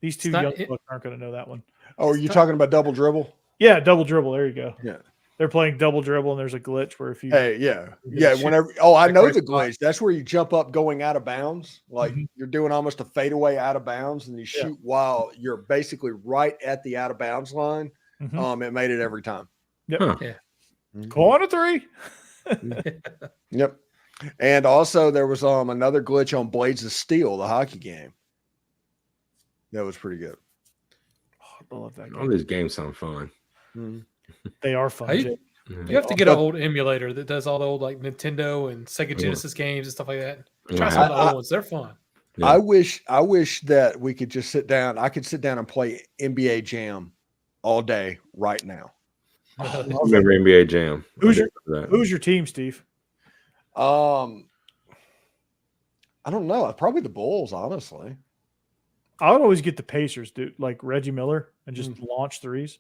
These two not- young folks aren't going to know that one. Oh, are you talking about double dribble? Yeah, double dribble. There you go. Yeah. They're playing double dribble, and there's a glitch where if you Hey, yeah. You Yeah, shoot whenever I know right the spot. glitch. That's where you jump up going out of bounds. Like Mhm. you're doing almost a fadeaway out of bounds and you Yeah. shoot while you're basically right at the out of bounds line. Mhm. It made it every time. Huh. corner three. Yep. And also there was another glitch on Blades of Steel, the hockey game. That was pretty good. I love that All game. these games sound fun. Mhm. They are fun. Hey, Jake. you have to get an old emulator that does all the old like Nintendo and Sega Genesis games and stuff like that. Try some of the old ones; they're fun. Yeah. I wish that we could just sit down. I could sit down and play NBA Jam all day right now. I love I remember NBA Jam. Who's I your- did that. Who's your team, Steve? I don't know. Probably the Bulls, honestly. I would always get the Pacers, dude, like Reggie Miller, and just launch threes.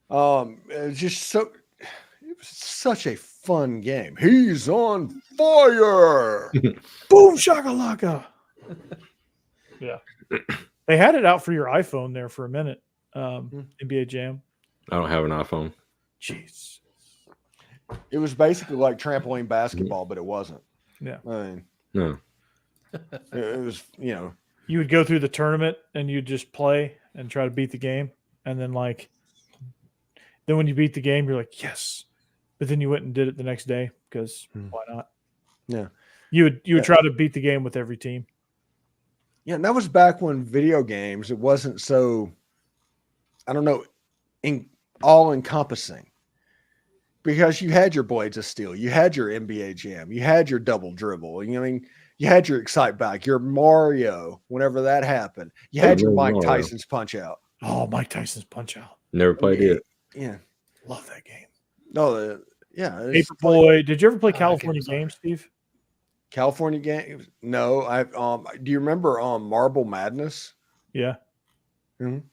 It was just so it was such a fun game. He's on fire. Boom shakalaka. Yeah. They had it out for your iPhone there for a minute. NBA Jam. I don't have an iPhone. Jeez. It was basically like trampoline basketball, but it wasn't. Yeah. I mean, No. it was, You would go through the tournament and you'd just play and try to beat the game. And then then when you beat the game, you're like, yes. But then you went and did it the next day because why not? Yeah. You would try to beat the game with every team. yeah, and that was back when video games, it wasn't so, I don't know, all encompassing. Because you had your Blades of Steel, you had your NBA Jam, you had your double dribble, you had your Excite Back, your Mario, whenever that happened. You had your Mike Mario. Tyson's Punch Out. Oh, Mike Tyson's Punch Out. Never played it. Yeah. Love that game. No, yeah. it's Paperboy. Did you ever play that California game's on. Games, Steve? California games. No, I do you remember Marble Madness? Yeah. Mhm.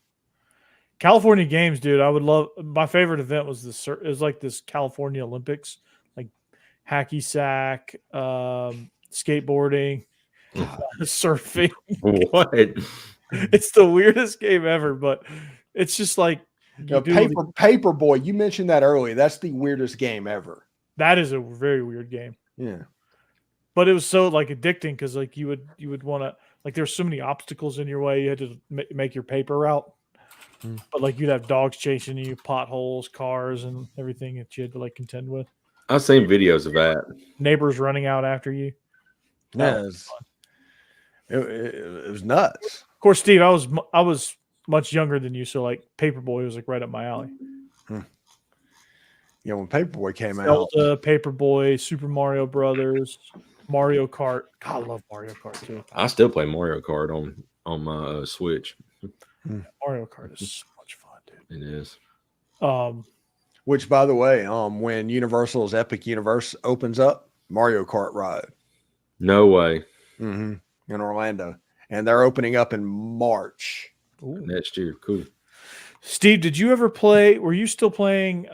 California Games, dude. I would love. My favorite event was like this California Olympics, like hacky sack, skateboarding, surfing. What? It's the weirdest game ever, but it's just like You do- Paperboy. You mentioned that earlier. That's the weirdest game ever. that is a very weird game. Yeah. But it was so like addicting because like you would want to like there's so many obstacles in your way. You had to make your paper route. Hmm. But like you'd have dogs chasing you, potholes, cars, and everything that you had to like contend with. I've seen videos of that. Neighbors running out after you. Yeah. It was nuts. Of course, Steve, I was much younger than you, so like Paperboy was like right up my alley. Yeah, when Paperboy came out, Zelda, Paperboy, Super Mario Brothers, Mario Kart. God, I love Mario Kart too. I still play Mario Kart on my Switch. Mario Kart is so much fun, dude. It is. which by the way, when Universal's Epic Universe opens up, Mario Kart ride No way. in Orlando, and they're opening up in March. Ooh. Next year. Cool. Steve, did you ever play? Were you still playing?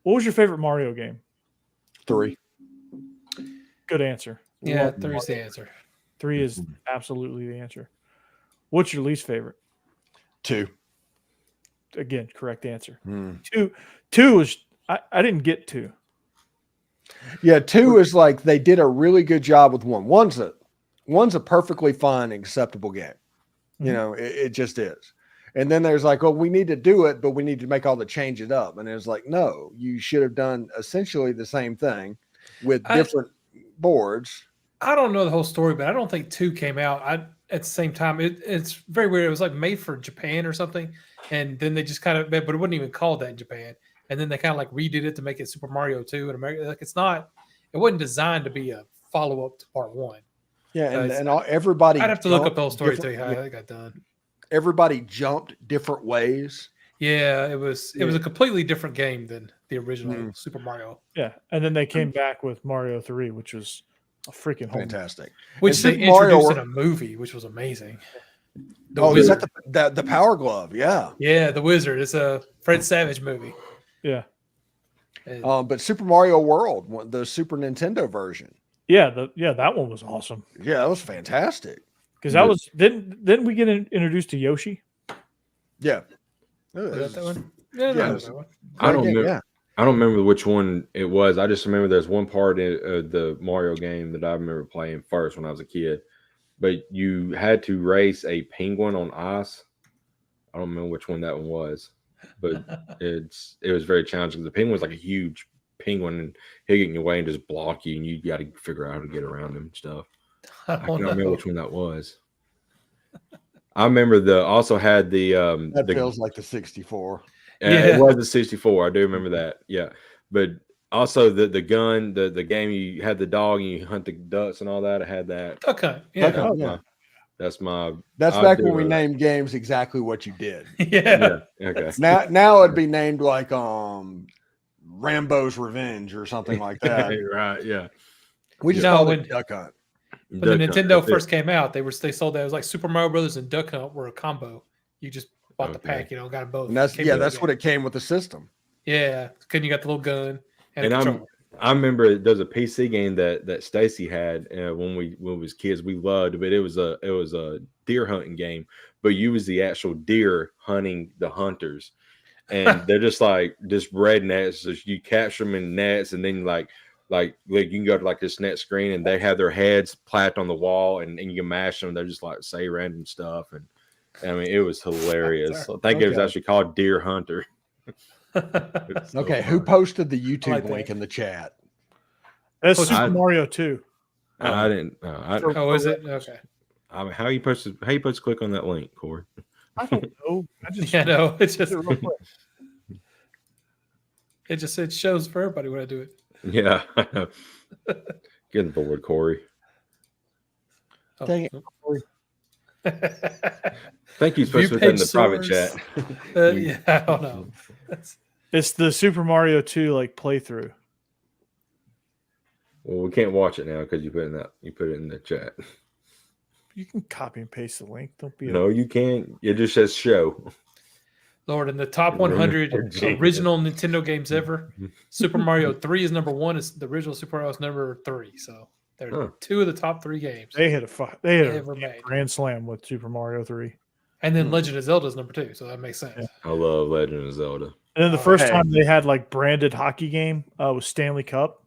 What was your favorite Mario game? 3. Good answer. Yeah, Love three's Mario. the answer. 3 is absolutely the answer. What's your least favorite? 2. Again, correct answer. Mm. Two is I didn't get 2. Yeah, 2 is like they did a really good job with 1. One's a perfectly fine, acceptable game. You Mhm. know, it just is. And then there's like, oh, we need to do it, but we need to make all the changes up. And it's like, no, you should have done essentially the same thing with different boards. I don't know the whole story, but I don't think 2 came out at the same time. It's very weird. It was like made for Japan or something, and then they just kind of, but it wasn't even called that in Japan. And then they kind of like redid it to make it Super Mario 2 in America. Like it wasn't designed to be a follow up to Part 1. Yeah, and, It's- everybody. I'd have to look up jumped the whole story to tell different- you how that got done. Everybody jumped different ways. Yeah, it was a completely different game than the original Mm. Super Mario, Yeah, and then they came back with Mario 3, which was a freaking home. Fantastic. which And they Super Mario introduced in Wor- a movie, which was amazing. The Oh, is Wizard. that the Power Glove? Yeah. Yeah, The Wizard. It's a Fred Savage movie. Yeah, And- But Super Mario World, the Super Nintendo version. yeah, that one was awesome Yeah, that was fantastic. because that was didn't we get introduced to Yoshi? Yeah. was that one? Yeah, Yeah, no, it's- that one. I don't Great game, remember. yeah. I don't remember which one it was. I just remember there's one part in the Mario game that I remember playing first when I was a kid. But you had to race a penguin on ice. I don't remember which one that one was, but it was very challenging. The penguin was like a huge penguin, and he'll get in your way and just block you, and you got to figure out how to get around him and stuff. I I can't don't remember know. which one that was. I remember also had the That the feels like the 64. Yeah. it was the 64. I do remember that. Yeah. But also the gun, the game you had the dog and you hunt the ducks and all that. I had that. Okay. Yeah. Okay. That's yeah. my- That's my That's I back do when we remember that. named games exactly what you did. Yeah. yeah. Okay. Now it'd be named like Rambo's Revenge or something like that. Right. Yeah. We just No, called when- it Duck Hunt. When the Duck Hunt, Nintendo that's it. first came out, they sold that. It was like Super Mario Brothers and Duck Hunt were a combo. You just bought the Okay. pack, got them both. And that's Came with that's the what game. it came with the system. Yeah, because you got the little gun and, And a I'm- controller. I remember there's a PC game that Stacy had when we was kids. We loved, but it was a deer hunting game. But you was the actual deer hunting the hunters, and they're just red nets. So you capture them in nets, and then like you can go to like this net screen, and they have their heads plapped on the wall, and you can mash them. They're just like say random stuff, and I mean it was hilarious. I think it was Okay. actually called Deer Hunter. It was so Okay, who fun. posted the YouTube like that. link in the chat? That's Oh, Super I- Mario 2. I didn't. Oh, is it? Okay. I mean, how you supposed to click on that link, Corey? I don't know. I just Yeah, no, it just did it real quick. it shows for everybody when I do it. Yeah. Get on board, Corey. Oh, Dang it. Thank you. Supposed to View put that in page the private source. chat. Yeah, I don't know. It's the Super Mario 2 like playthrough. Well, we can't watch it now because you put it in the chat. You can copy and paste the link. Don't be No, you can't. It just says show. Lord, in the top Remember 100 genius. original Nintendo games ever, Super Mario 3 is number 1. Is the original Super Mario is number 3. So they're Huh. 2 of the top 3 games They hit a ever damn made. grand slam with Super Mario 3. And then Legend of Zelda is number 2, so that makes sense. Yeah. I love Legend of Zelda. And then the first Hey. time they had like branded hockey game was Stanley Cup.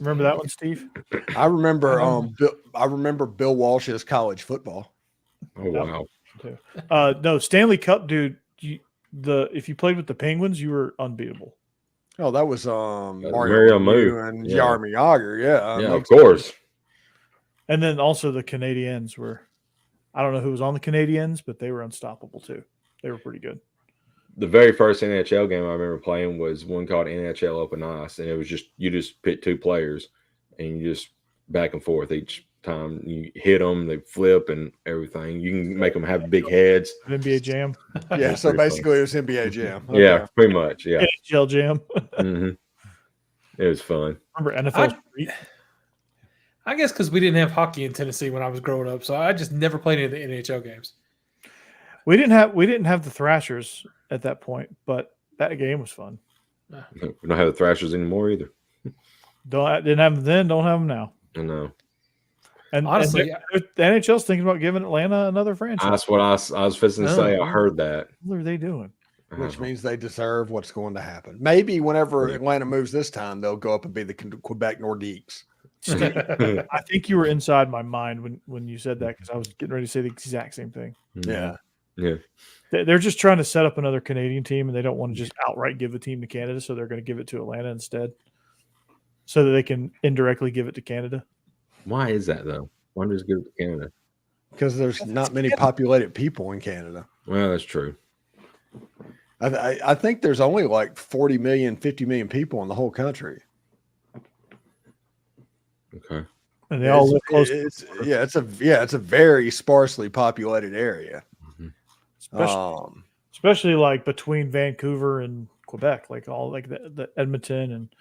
Remember that one, Steve? I remember Um, I remember Bill Walsh's college football. Oh Yep. wow. No, Stanley Cup, dude. If you played with the Penguins, you were unbeatable. Oh, that was Mario Mario Lemieux. and Yeah. Jaromir Jagr. Yeah, Yeah, of makes sense. course. And then also the Canadiens were. I don't know who was on the Canadiens, but they were unstoppable too. They were pretty good. The very first NHL game I remember playing was one called NHL Open Ice, and it was just you just pick 2 players, and you just back and forth each time you hit them, they flip and everything. You can make them have big heads. NBA Jam, Yeah, so Pretty fun. basically it was NBA Jam. Yeah, Okay. pretty much. Yeah. NHL Jam. hmm It was fun. Remember NFL Street? I guess because we didn't have hockey in Tennessee when I was growing up, so I just never played any of the NHL games. We didn't have the Thrashers at that point, but that game was fun. We don't have the Thrashers anymore either. Didn't have them then, don't have them now. I know. And Honestly, the NHL's thinking about giving Atlanta another franchise. That's what I was fixing to say. I heard that. What are they doing? Which means they deserve what's going to happen. Maybe whenever Atlanta moves this time, they'll go up and be the Quebec Nordiques. I think you were inside my mind when you said that because I was getting ready to say the exact same thing. Yeah. Yeah. They're just trying to set up another Canadian team, and they don't want to just outright give the team to Canada, so they're going to give it to Atlanta instead, so that they can indirectly give it to Canada. Why is that though? Why just give it to Canada? Because there's not many populated people in Canada. Well, that's true. I think there's only like 40 million, 50 million people in the whole country. Okay. And they all live close. It's a very sparsely populated area. Especially like between Vancouver and Quebec, like all like the Edmonton and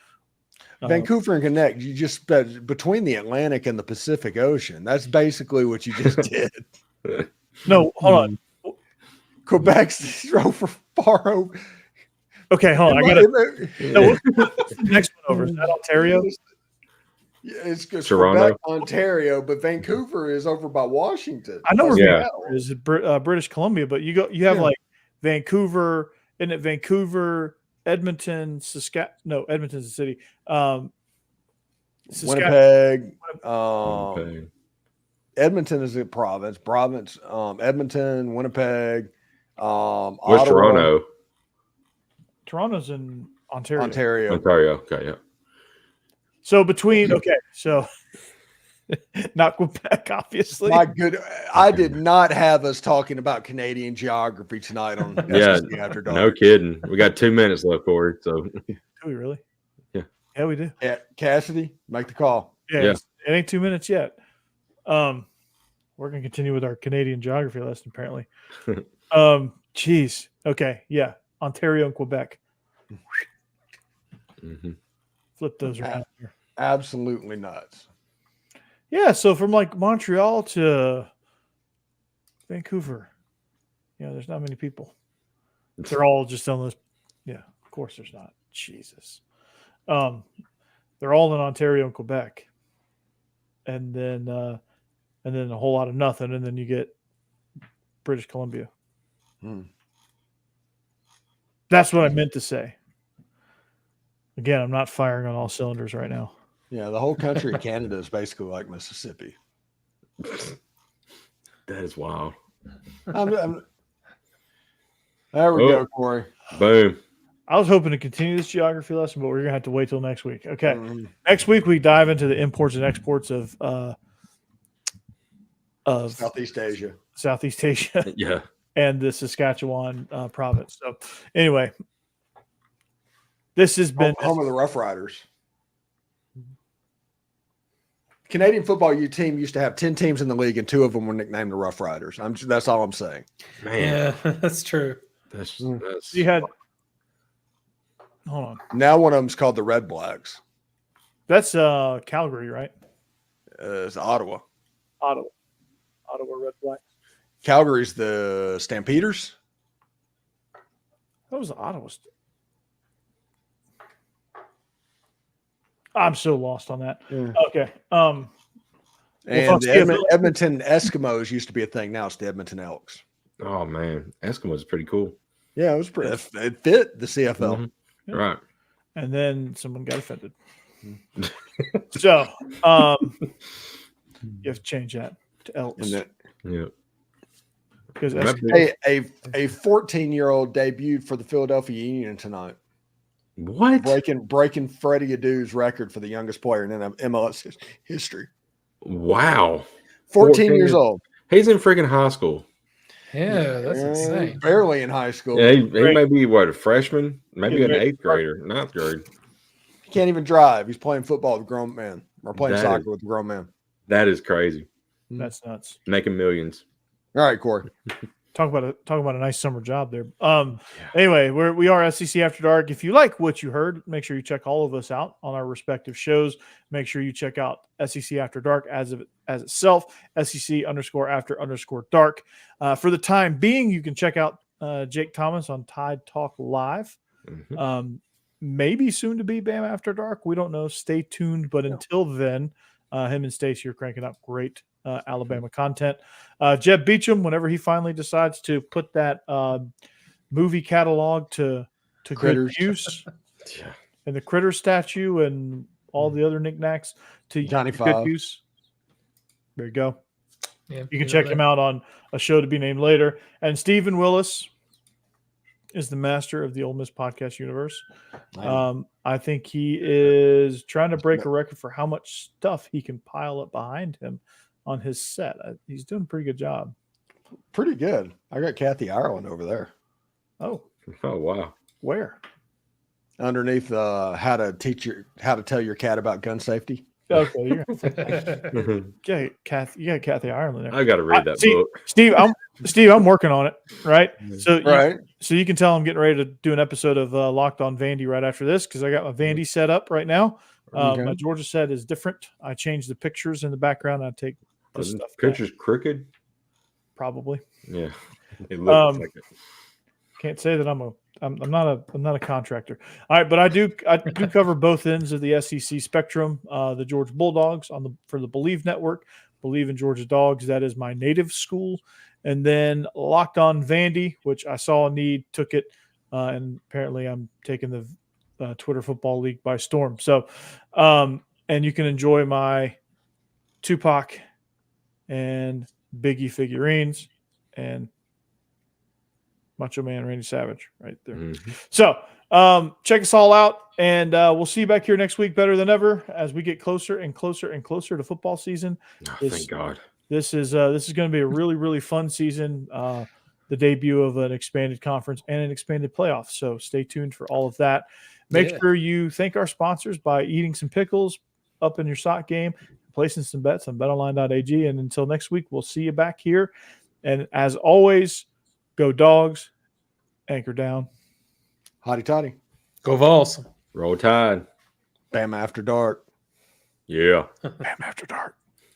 Vancouver and Quebec, you just between the Atlantic and the Pacific Ocean. That's basically what you just did. No, hold on. Quebec's over far over. Okay, hold on. I got to. No, what's the next one over? Is that Ontario? Yeah, it's Toronto. Quebec, Ontario, but Vancouver is over by Washington. I know where Yeah. Vancouver is British Columbia, but you have like Vancouver, isn't it Vancouver, Edmonton, Edmonton's a city. Winnipeg. Okay. Edmonton is a province. Edmonton, Winnipeg, Where's Ottawa, Toronto? Toronto's in Ontario. Ontario. Okay, yeah. So so not Quebec, obviously. My good, I did not have us talking about Canadian geography tonight on Yeah, SEC After Dark. no kidding. We got 2 minutes left, Corey. So Do we really? Yeah. Yeah, we do. Yeah, Cassidy, make the call. Yeah, Yeah. It ain't 2 minutes yet. We're gonna continue with our Canadian geography lesson, apparently. Geez. Okay, yeah. Ontario and Quebec. mhm. Flip those around here. Absolutely nuts. Yeah, so from like Montreal to Vancouver, there's not many people. They're all just on this. Yeah, of course there's not. Jesus. They're all in Ontario and Quebec. And then a whole lot of nothing, and then you get British Columbia. That's what I meant to say. Again, I'm not firing on all cylinders right now. Yeah, the whole country of Canada is basically like Mississippi. That is wild. There we go, Corey. Boom. I was hoping to continue this geography lesson, but we're gonna have to wait till next week. Okay. Mhm. Next week we dive into the imports and exports of Southeast Asia. Southeast Asia Yeah. and the Saskatchewan province. So anyway, this has been Home of the Rough Riders. Canadian football team used to have 10 teams in the league, and 2 of them were nicknamed the Rough Riders. That's all I'm saying. Man. Yeah, that's true. That's you had hold on. Now one of them's called the Red Blacks. That's Calgary, right? It's Ottawa. Ottawa Red Blacks. Calgary's the Stampeders. That was Ottawa. I'm so lost on that. Yeah. Okay. And talk the CFL. Edmonton Eskimos used to be a thing. Now it's the Edmonton Elks. Oh man, Eskimos is pretty cool. Yeah, it was pretty. It fit the CFL. Mhm. Yeah. Right. And then someone got offended. So you have to change that to Elks And Yeah. because That Eskimo- big- a 14-year-old debuted for the Philadelphia Union tonight, What? breaking Freddie Adu's record for the youngest player in MLS history. Wow. 14 years old. He's in freaking high school. Yeah, that's insane. Barely in high school. Yeah, he Great. may be what, a freshman, maybe Getting an ready to eighth grader, ninth grade. He can't even drive. He's playing football with a grown man, or playing That soccer is- with a grown man. That is crazy. that's nuts. Making millions. All right, Corey. Talk about a nice summer job there. Anyway, we are SEC After Dark. If you like what you heard, make sure you check all of us out on our respective shows. Make sure you check out SEC After Dark as itself, SEC_After_Dark. For the time being, you can check out Jake Thomas on Tide Talk Live. Mhm. Maybe soon to be Bam After Dark. We don't know. Stay tuned. But until then, him and Stacey are cranking up great Alabama content. Jeb Beecham, whenever he finally decides to put that movie catalog to good Critters. use, Yeah. and the critter statue and all the other knickknacks to Johnny good Five. use. There you go. Yeah, You can check him out on a show to be named later. And Stephen Willis is the master of the Ole Miss podcast universe. I think he is trying to break a record for how much stuff he can pile up behind him on his set. He's doing a pretty good job. Pretty good. I got Kathy Ireland over there Oh, Oh wow. where? underneath how to tell your cat about gun safety. Okay, you got Kathy Ireland there. I got to read that See, book. Steve, I'm working on it. Right. So Right. So you can tell I'm getting ready to do an episode of Locked on Vandy right after this because I got my Vandy set up right now. Okay. My Georgia set is different. I changed the pictures in the background. I take Are this the stuff back, pictures crooked? probably. Yeah. It looks like it. Can't say that I'm not a contractor. All right, but I do cover both ends of the SEC spectrum. The Georgia Bulldogs for the Believe Network, Believe in Georgia Dogs. That is my native school. And then Locked on Vandy, which I saw a need, took it, and apparently I'm taking the Twitter Football League by storm. So, and you can enjoy my Tupac and Biggie figurines and Macho Man Randy Savage right there. Mhm. So check us all out, and we'll see you back here next week better than ever as we get closer and closer and closer to football season. Oh, This- thank God. This is going to be a really, really fun season. The debut of an expanded conference and an expanded playoff. So stay tuned for all of that. Make Yeah. sure you thank our sponsors by eating some pickles, up in your sock game, placing some bets on betonline.ag. And until next week, we'll see you back here. And as always, go Dogs, anchor down. Hotty toddy. Go Vols. Roll Tide. Bam After Dark. Yeah. Bam After Dark.